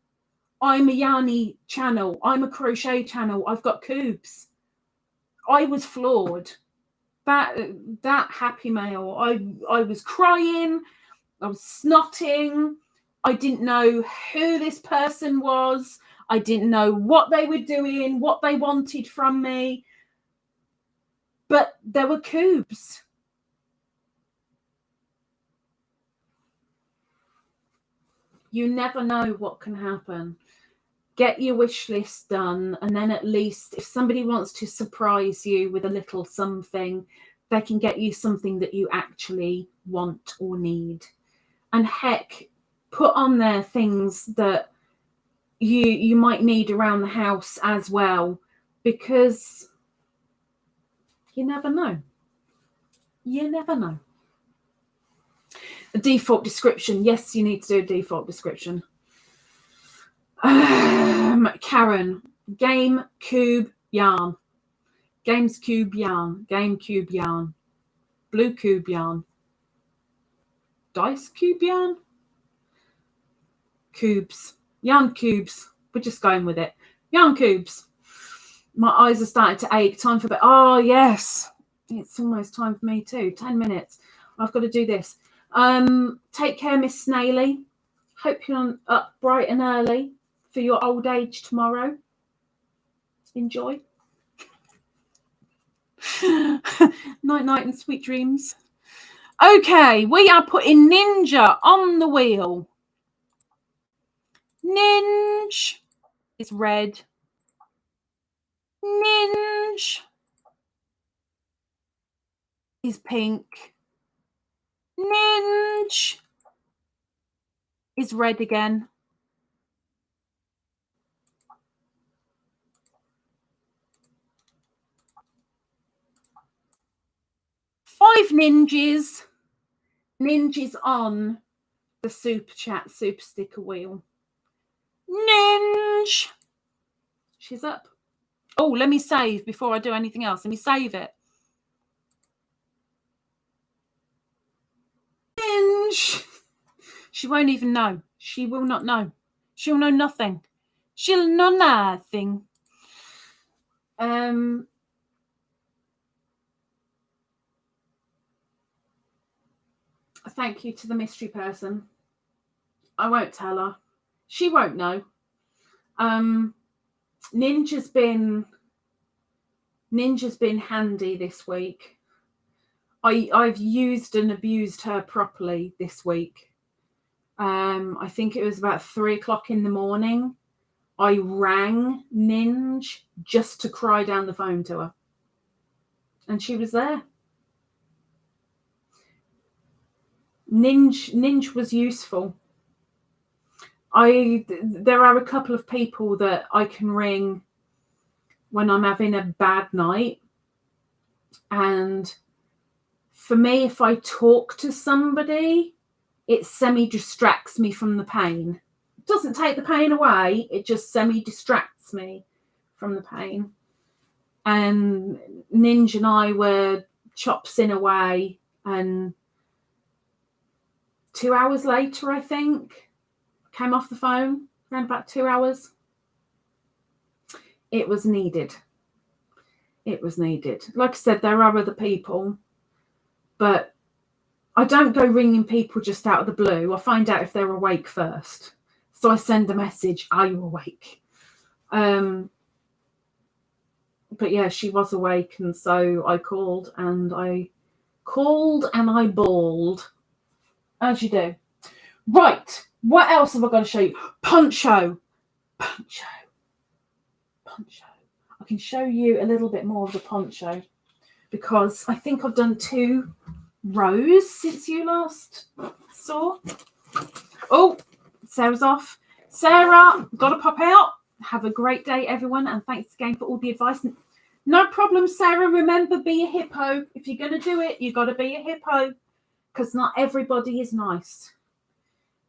I'm a yarny channel. I'm a crochet channel. I've got cubes. I was floored. That Happy Mail, I was crying. I was snotting. I didn't know who this person was. I didn't know what they were doing, what they wanted from me. But there were cubes. You never know what can happen. Get your wish list done, and then at least if somebody wants to surprise you with a little something, they can get you something that you actually want or need. And heck, put on there things that you might need around the house as well, because you never know. You never know. A default description. Yes, you need to do a default description. Karen, game cube yarn. Games cube yarn. Game cube yarn. Blue cube yarn. Dice cube yarn. Cubes. Yarn cubes. We're just going with it. Yarn cubes. My eyes are starting to ache. Time for bed. Oh, yes. It's almost time for me too. 10 minutes. I've got to do this. Take care, Miss Snaily. Hope you're up bright and early for your old age tomorrow. Enjoy. Night, night, and sweet dreams. Okay, we are putting Ninja on the wheel. Ninj is red. Ninj is pink. Ninj is red again. Five ninjas. Ninj is on the super chat super sticker wheel. Ninj. She's up. Oh, let me save before I do anything else. Let me save it. Ninj. She won't even know. She will not know. She'll know nothing. She'll know nothing. Thank you to the mystery person. I won't tell her. She won't know. Ninja's been handy this week. I've used and abused her properly this week. I think it was about 3 o'clock in the morning. I rang Ninj just to cry down the phone to her. And she was there. Ninj was useful. There are a couple of people that I can ring when I'm having a bad night. And for me, if I talk to somebody, it semi-distracts me from the pain. It doesn't take the pain away. It just semi-distracts me from the pain. And Ninj and I were chopsing away, and 2 hours later, I think, came off the phone, around about 2 hours. It was needed. It was needed. Like I said, there are other people, but I don't go ringing people just out of the blue. I find out if they're awake first. So I send a message, are you awake? But yeah, she was awake, and so I called and I bawled. As you do. Right. What else have I got to show you? Poncho. I can show you a little bit more of the poncho because I think I've done 2 rows since you last saw. Oh, Sarah's off. Sarah, got to pop out. Have a great day, everyone, and thanks again for all the advice. No problem, Sarah. Remember, be a hippo. If you're going to do it, you got to be a hippo, because not everybody is nice,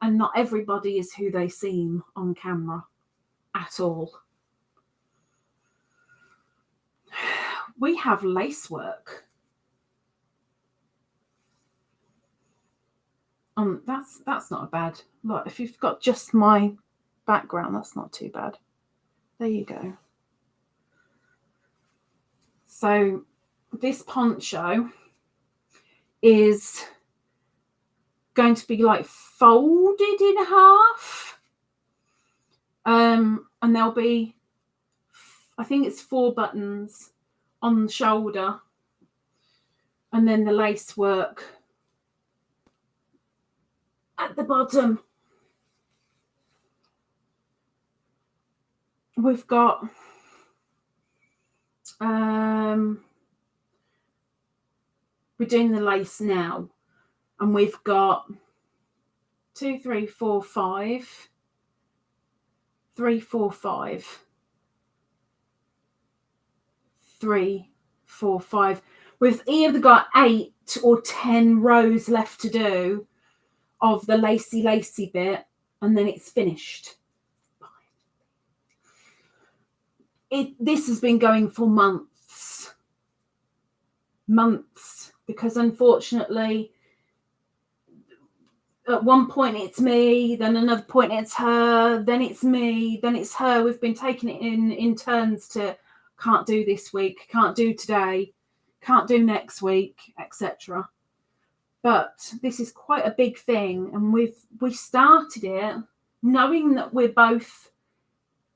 and not everybody is who they seem on camera at all. We have lace work. That's not a bad look. If you've got just my background, that's not too bad. There you go. So this poncho is going to be like folded in half. And there'll be, I think it's 4 buttons on the shoulder, and then the lace work at the bottom. We've got we're doing the lace now, and we've got 2, 3, 4, 5, 3, 4, 5, 3, 4, 5. We've either got 8 or 10 rows left to do, of the lacy bit, and then it's finished. This has been going for months, because unfortunately at one point it's me, then another point it's her, then it's me, then it's her. We've been taking it in turns to can't do this week, can't do today, can't do next week, etc. But this is quite a big thing, and we started it knowing that we're both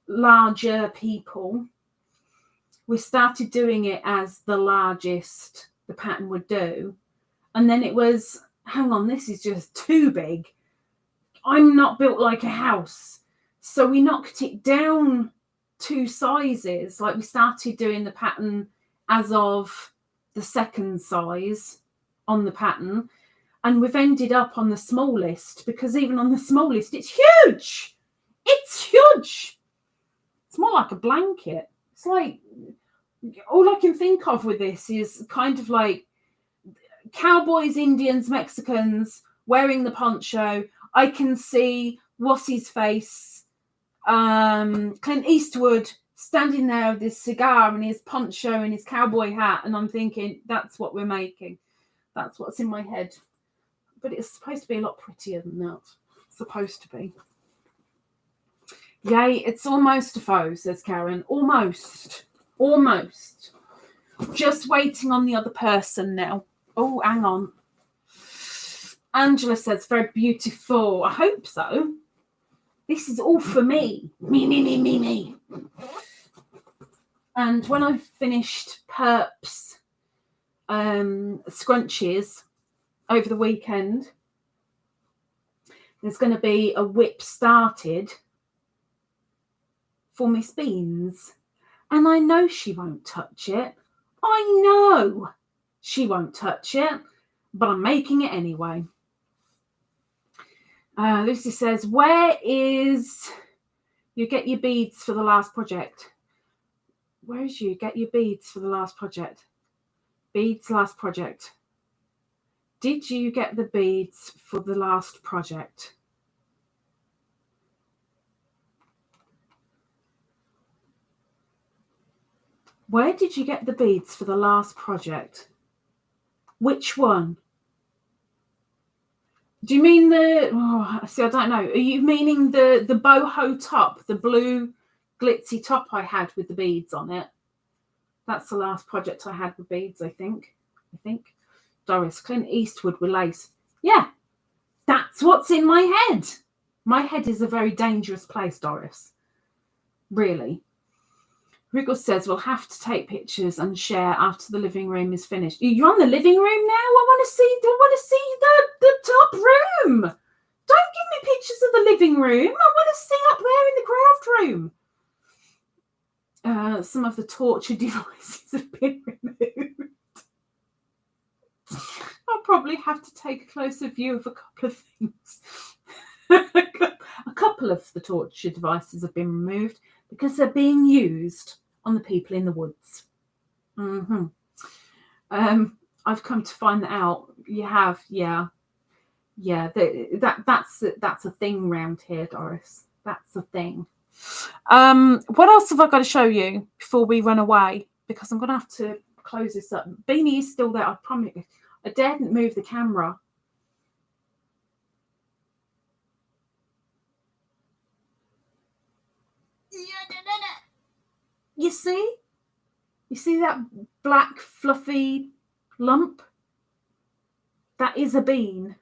larger people. We started doing it as the largest the pattern would do, and then it was, hang on, this is just too big. I'm not built like a house. So we knocked it down 2 sizes. Like, we started doing the pattern as of the second size on the pattern, and we've ended up on the smallest, because even on the smallest it's huge. It's huge. It's more like a blanket. It's like, all I can think of with this is kind of like cowboys, Indians, Mexicans wearing the poncho. I can see what's his face, Clint Eastwood standing there with his cigar and his poncho and his cowboy hat, and I'm thinking that's what we're making. That's what's in my head. But it's supposed to be a lot prettier than that. It's supposed to be. Yay, it's almost a faux, says Karen. Almost. Just waiting on the other person now. Oh, hang on. Angela says, very beautiful. I hope so. This is all for me. Me. And when I've finished Perp's scrunchies over the weekend, there's going to be a whip started for Miss Beans. And I know she won't touch it. I know she won't touch it, but I'm making it anyway. Lucy says, where is you get your beads for the last project? Where is you get your beads for the last project? Beads last project. Did you get the beads for the last project? Where did you get the beads for the last project? Which one? Do you mean I don't know. Are you meaning the boho top, the blue glitzy top I had with the beads on it? That's the last project I had with beads, I think. Doris, Clint Eastwood with lace. Yeah, that's what's in my head. My head is a very dangerous place, Doris. Really. Riggles says, we'll have to take pictures and share after the living room is finished. You're on the living room now? I want to see the top room. Don't give me pictures of the living room. I want to see up there in the craft room. Some of the torture devices have been removed. I'll probably have to take a closer view of a couple of things. A couple of the torture devices have been removed because they're being used on the people in the woods. I've come to find that out. You have, yeah. That's a thing round here, Doris. That's a thing. What else have I got to show you before we run away? Because I'm going to have to close this up. Beany is still there. I promise. I daren't move the camera. You see? You see that black fluffy lump? That is a bean.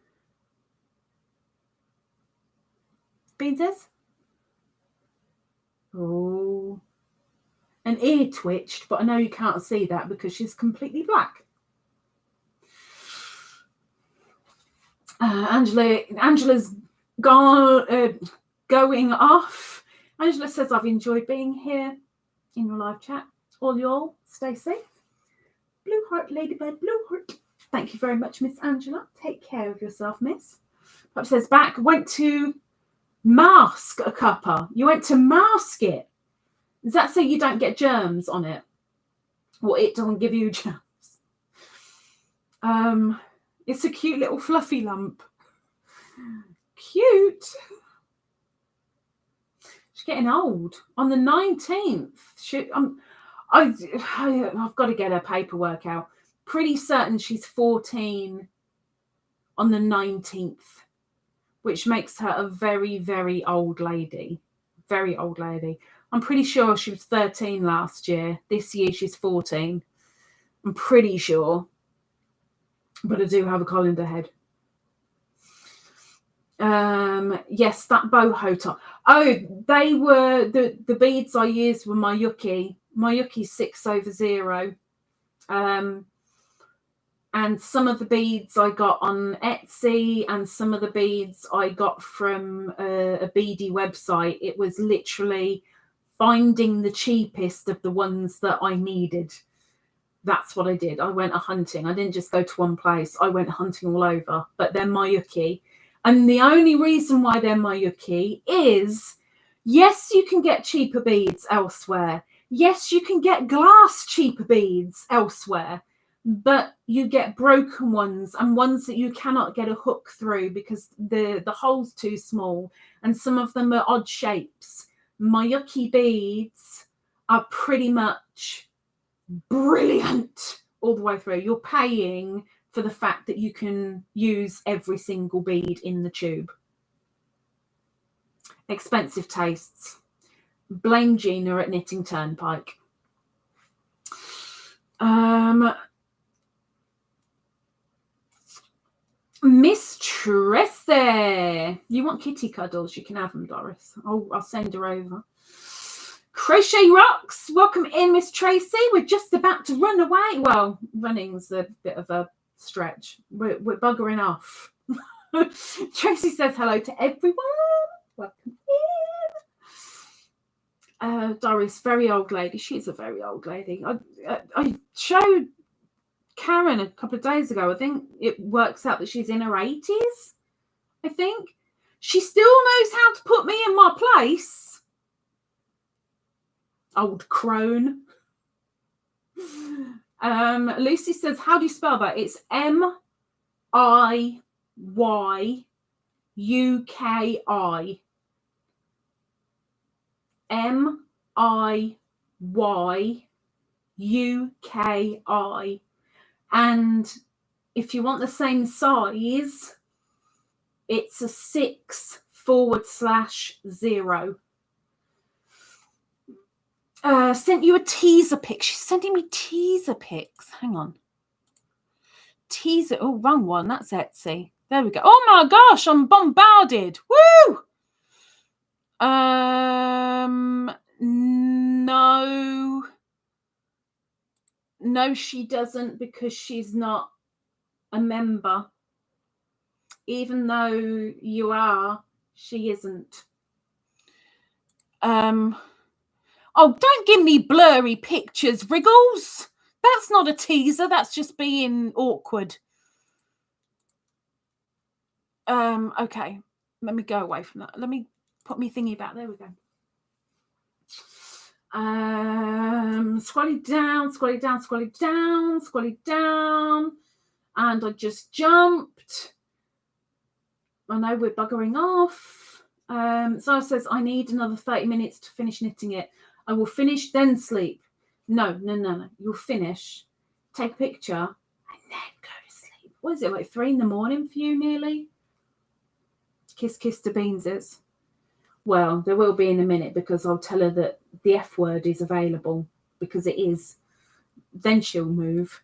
Beans is? Oh. An ear twitched, but I know you can't see that because she's completely black. Angela's going off. Angela says, I've enjoyed being here in your live chat. All y'all, stay safe. Blue heart, ladybird, blue heart. Thank you very much, Miss Angela. Take care of yourself, miss. Pop says, back, went to mask a cuppa. You went to mask it. Does that say you don't get germs on it? Or it doesn't give you germs? It's a cute little fluffy lump. Cute. She's getting old. On the 19th, I've got to get her paperwork out. Pretty certain she's 14 on the 19th, which makes her a very, very old lady. Very old lady. I'm pretty sure she was 13 last year. This year she's 14. I'm pretty sure. But I do have a calendar head. Yes, that boho top. Oh, they were the beads I used were Miyuki 6/0. And some of the beads I got on Etsy, and some of the beads I got from a beady website. It was literally finding the cheapest of the ones that I needed. That's what I did. I went hunting. I didn't just go to one place. I went hunting all over. But they're Miyuki. And the only reason why they're Miyuki is, yes, you can get cheaper beads elsewhere. Yes, you can get glass cheaper beads elsewhere. But you get broken ones and ones that you cannot get a hook through because the hole's too small. And some of them are odd shapes. Miyuki beads are pretty much brilliant all the way through. You're paying for the fact that you can use every single bead in the tube. Expensive tastes. Blame Gina at Knitting Turnpike. Miss Teresa, you want kitty cuddles? You can have them, Doris. I'll send her over. Crochet Rocks, welcome in, Miss Tracy. We're just about to run away. Well, running's a bit of a stretch. We're buggering off. Tracy says hello to everyone. Welcome in. Doris, very old lady. She's a very old lady. I showed Karen a couple of days ago. I think it works out that she's in her 80s. I think she still knows how to put me in my place. Old crone. Lucy says, how do you spell that? It's Miyuki. Miyuki. And if you want the same size, it's a 6/0. Sent you a teaser pic. She's sending me teaser pics. Hang on. Teaser. Oh, wrong one. That's Etsy. There we go. Oh my gosh, I'm bombarded. Woo! No, she doesn't, because she's not a member. Even though you are, she isn't. Oh, don't give me blurry pictures, Riggles. That's not a teaser. That's just being awkward. Okay. Let me go away from that. Let me put me thingy back. There we go. Scrolling down. And I just jumped. I know we're buggering off. Zara says, I need another 30 minutes to finish knitting it. I will finish, then sleep. No. You'll finish, take a picture, and then go to sleep. What is it, like 3 a.m. for you nearly? Kiss to Beanses. Well, there will be in a minute, because I'll tell her that the F word is available, because it is. Then she'll move.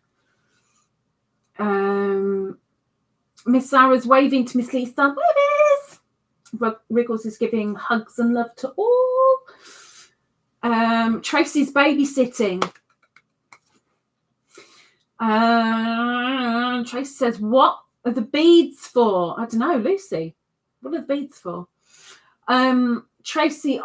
Miss Sarah's waving to Miss Lisa. Waves! Riggles is giving hugs and love to all. Tracy's babysitting. Tracy says, what are the beads for? I don't know, Lucy. What are the beads for? Tracy,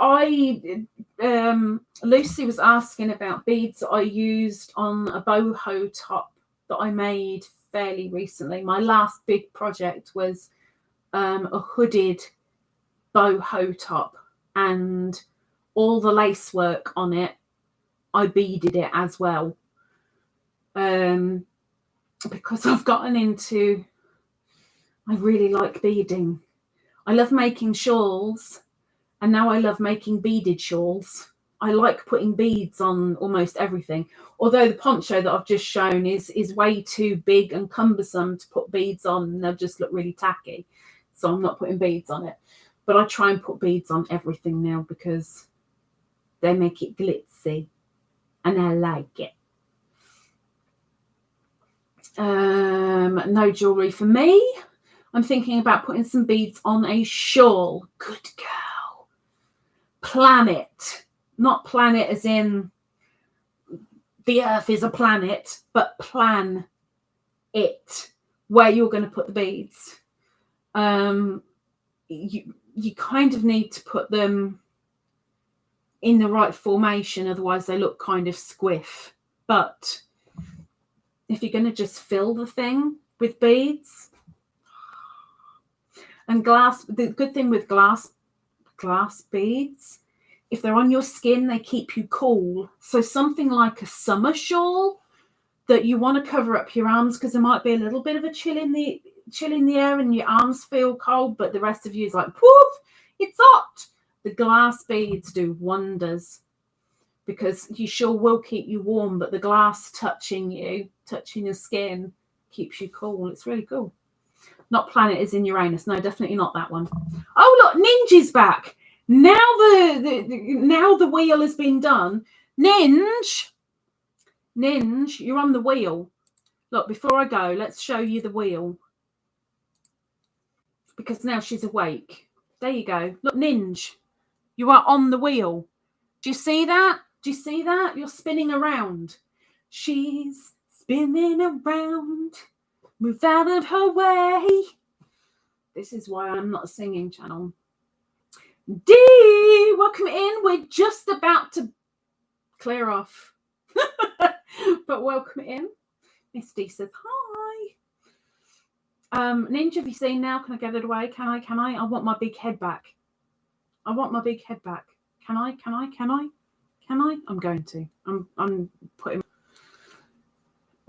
Lucy was asking about beads I used on a boho top that I made fairly recently. My last big project was a hooded boho top, and all the lace work on it, I beaded it as well. Because I've gotten into, I really like beading. I love making shawls, and now I love making beaded shawls. I like putting beads on almost everything. Although the poncho that I've just shown is way too big and cumbersome to put beads on, and they'll just look really tacky. So I'm not putting beads on it. But I try and put beads on everything now because they make it glitzy and I like it. No jewelry for me. I'm thinking about putting some beads on a shawl. Good girl. Plan it. Not planet as in the earth is a planet, but plan it where you're going to put the beads. You kind of need to put them in the right formation, otherwise they look kind of squiff. But if you're going to just fill the thing with beads and glass, the good thing with glass beads, if they're on your skin, they keep you cool. So something like a summer shawl that you want to cover up your arms, because there might be a little bit of a chill in the air and your arms feel cold, but the rest of you is like, poof, it's hot. The glass beads do wonders, because your shawl will keep you warm, but the glass touching your skin keeps you cool. It's really cool. Not planet is in Uranus. No, definitely not that one. Oh, look, Ninj is back. Now the wheel has been done. Ninj, you're on the wheel. Look, before I go, let's show you the wheel, because now she's awake. There you go. Look, Ninj, you are on the wheel. Do you see that? Do you see that? You're spinning around. She's spinning around. Move out of her way. This is why I'm not a singing channel. Dee, welcome in. We're just about to clear off. But welcome in. Miss D says hi. Ninja, have you seen now? Can I get it away? Can I? I want my big head back. I want my big head back. Can I? I'm going to. I'm putting.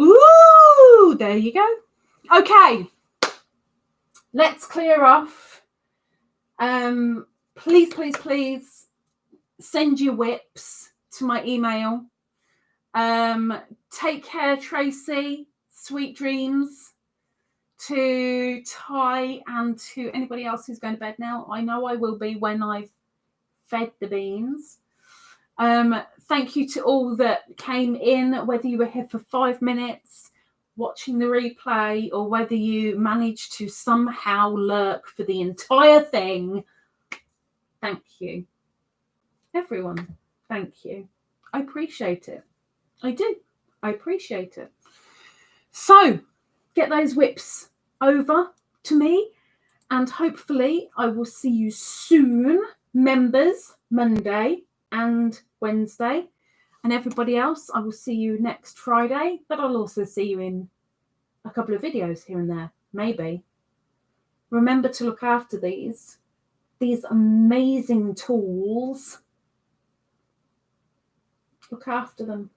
Ooh, there you go. Okay. Let's clear off. Please send your whips to my email. Take care, Tracy. Sweet dreams to Ty and to anybody else who's going to bed now. I know I will be when I've fed the beans. Thank you to all that came in, whether you were here for 5 minutes watching the replay or whether you managed to somehow lurk for the entire thing. Thank you. Everyone, thank you. I appreciate it. I do. I appreciate it. So, get those whips over to me, and hopefully I will see you soon, members, Monday and Wednesday. And everybody else, I will see you next Friday, but I'll also see you in a couple of videos here and there, maybe. Remember to look after these amazing tools. Look after them.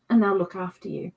And they'll look after you.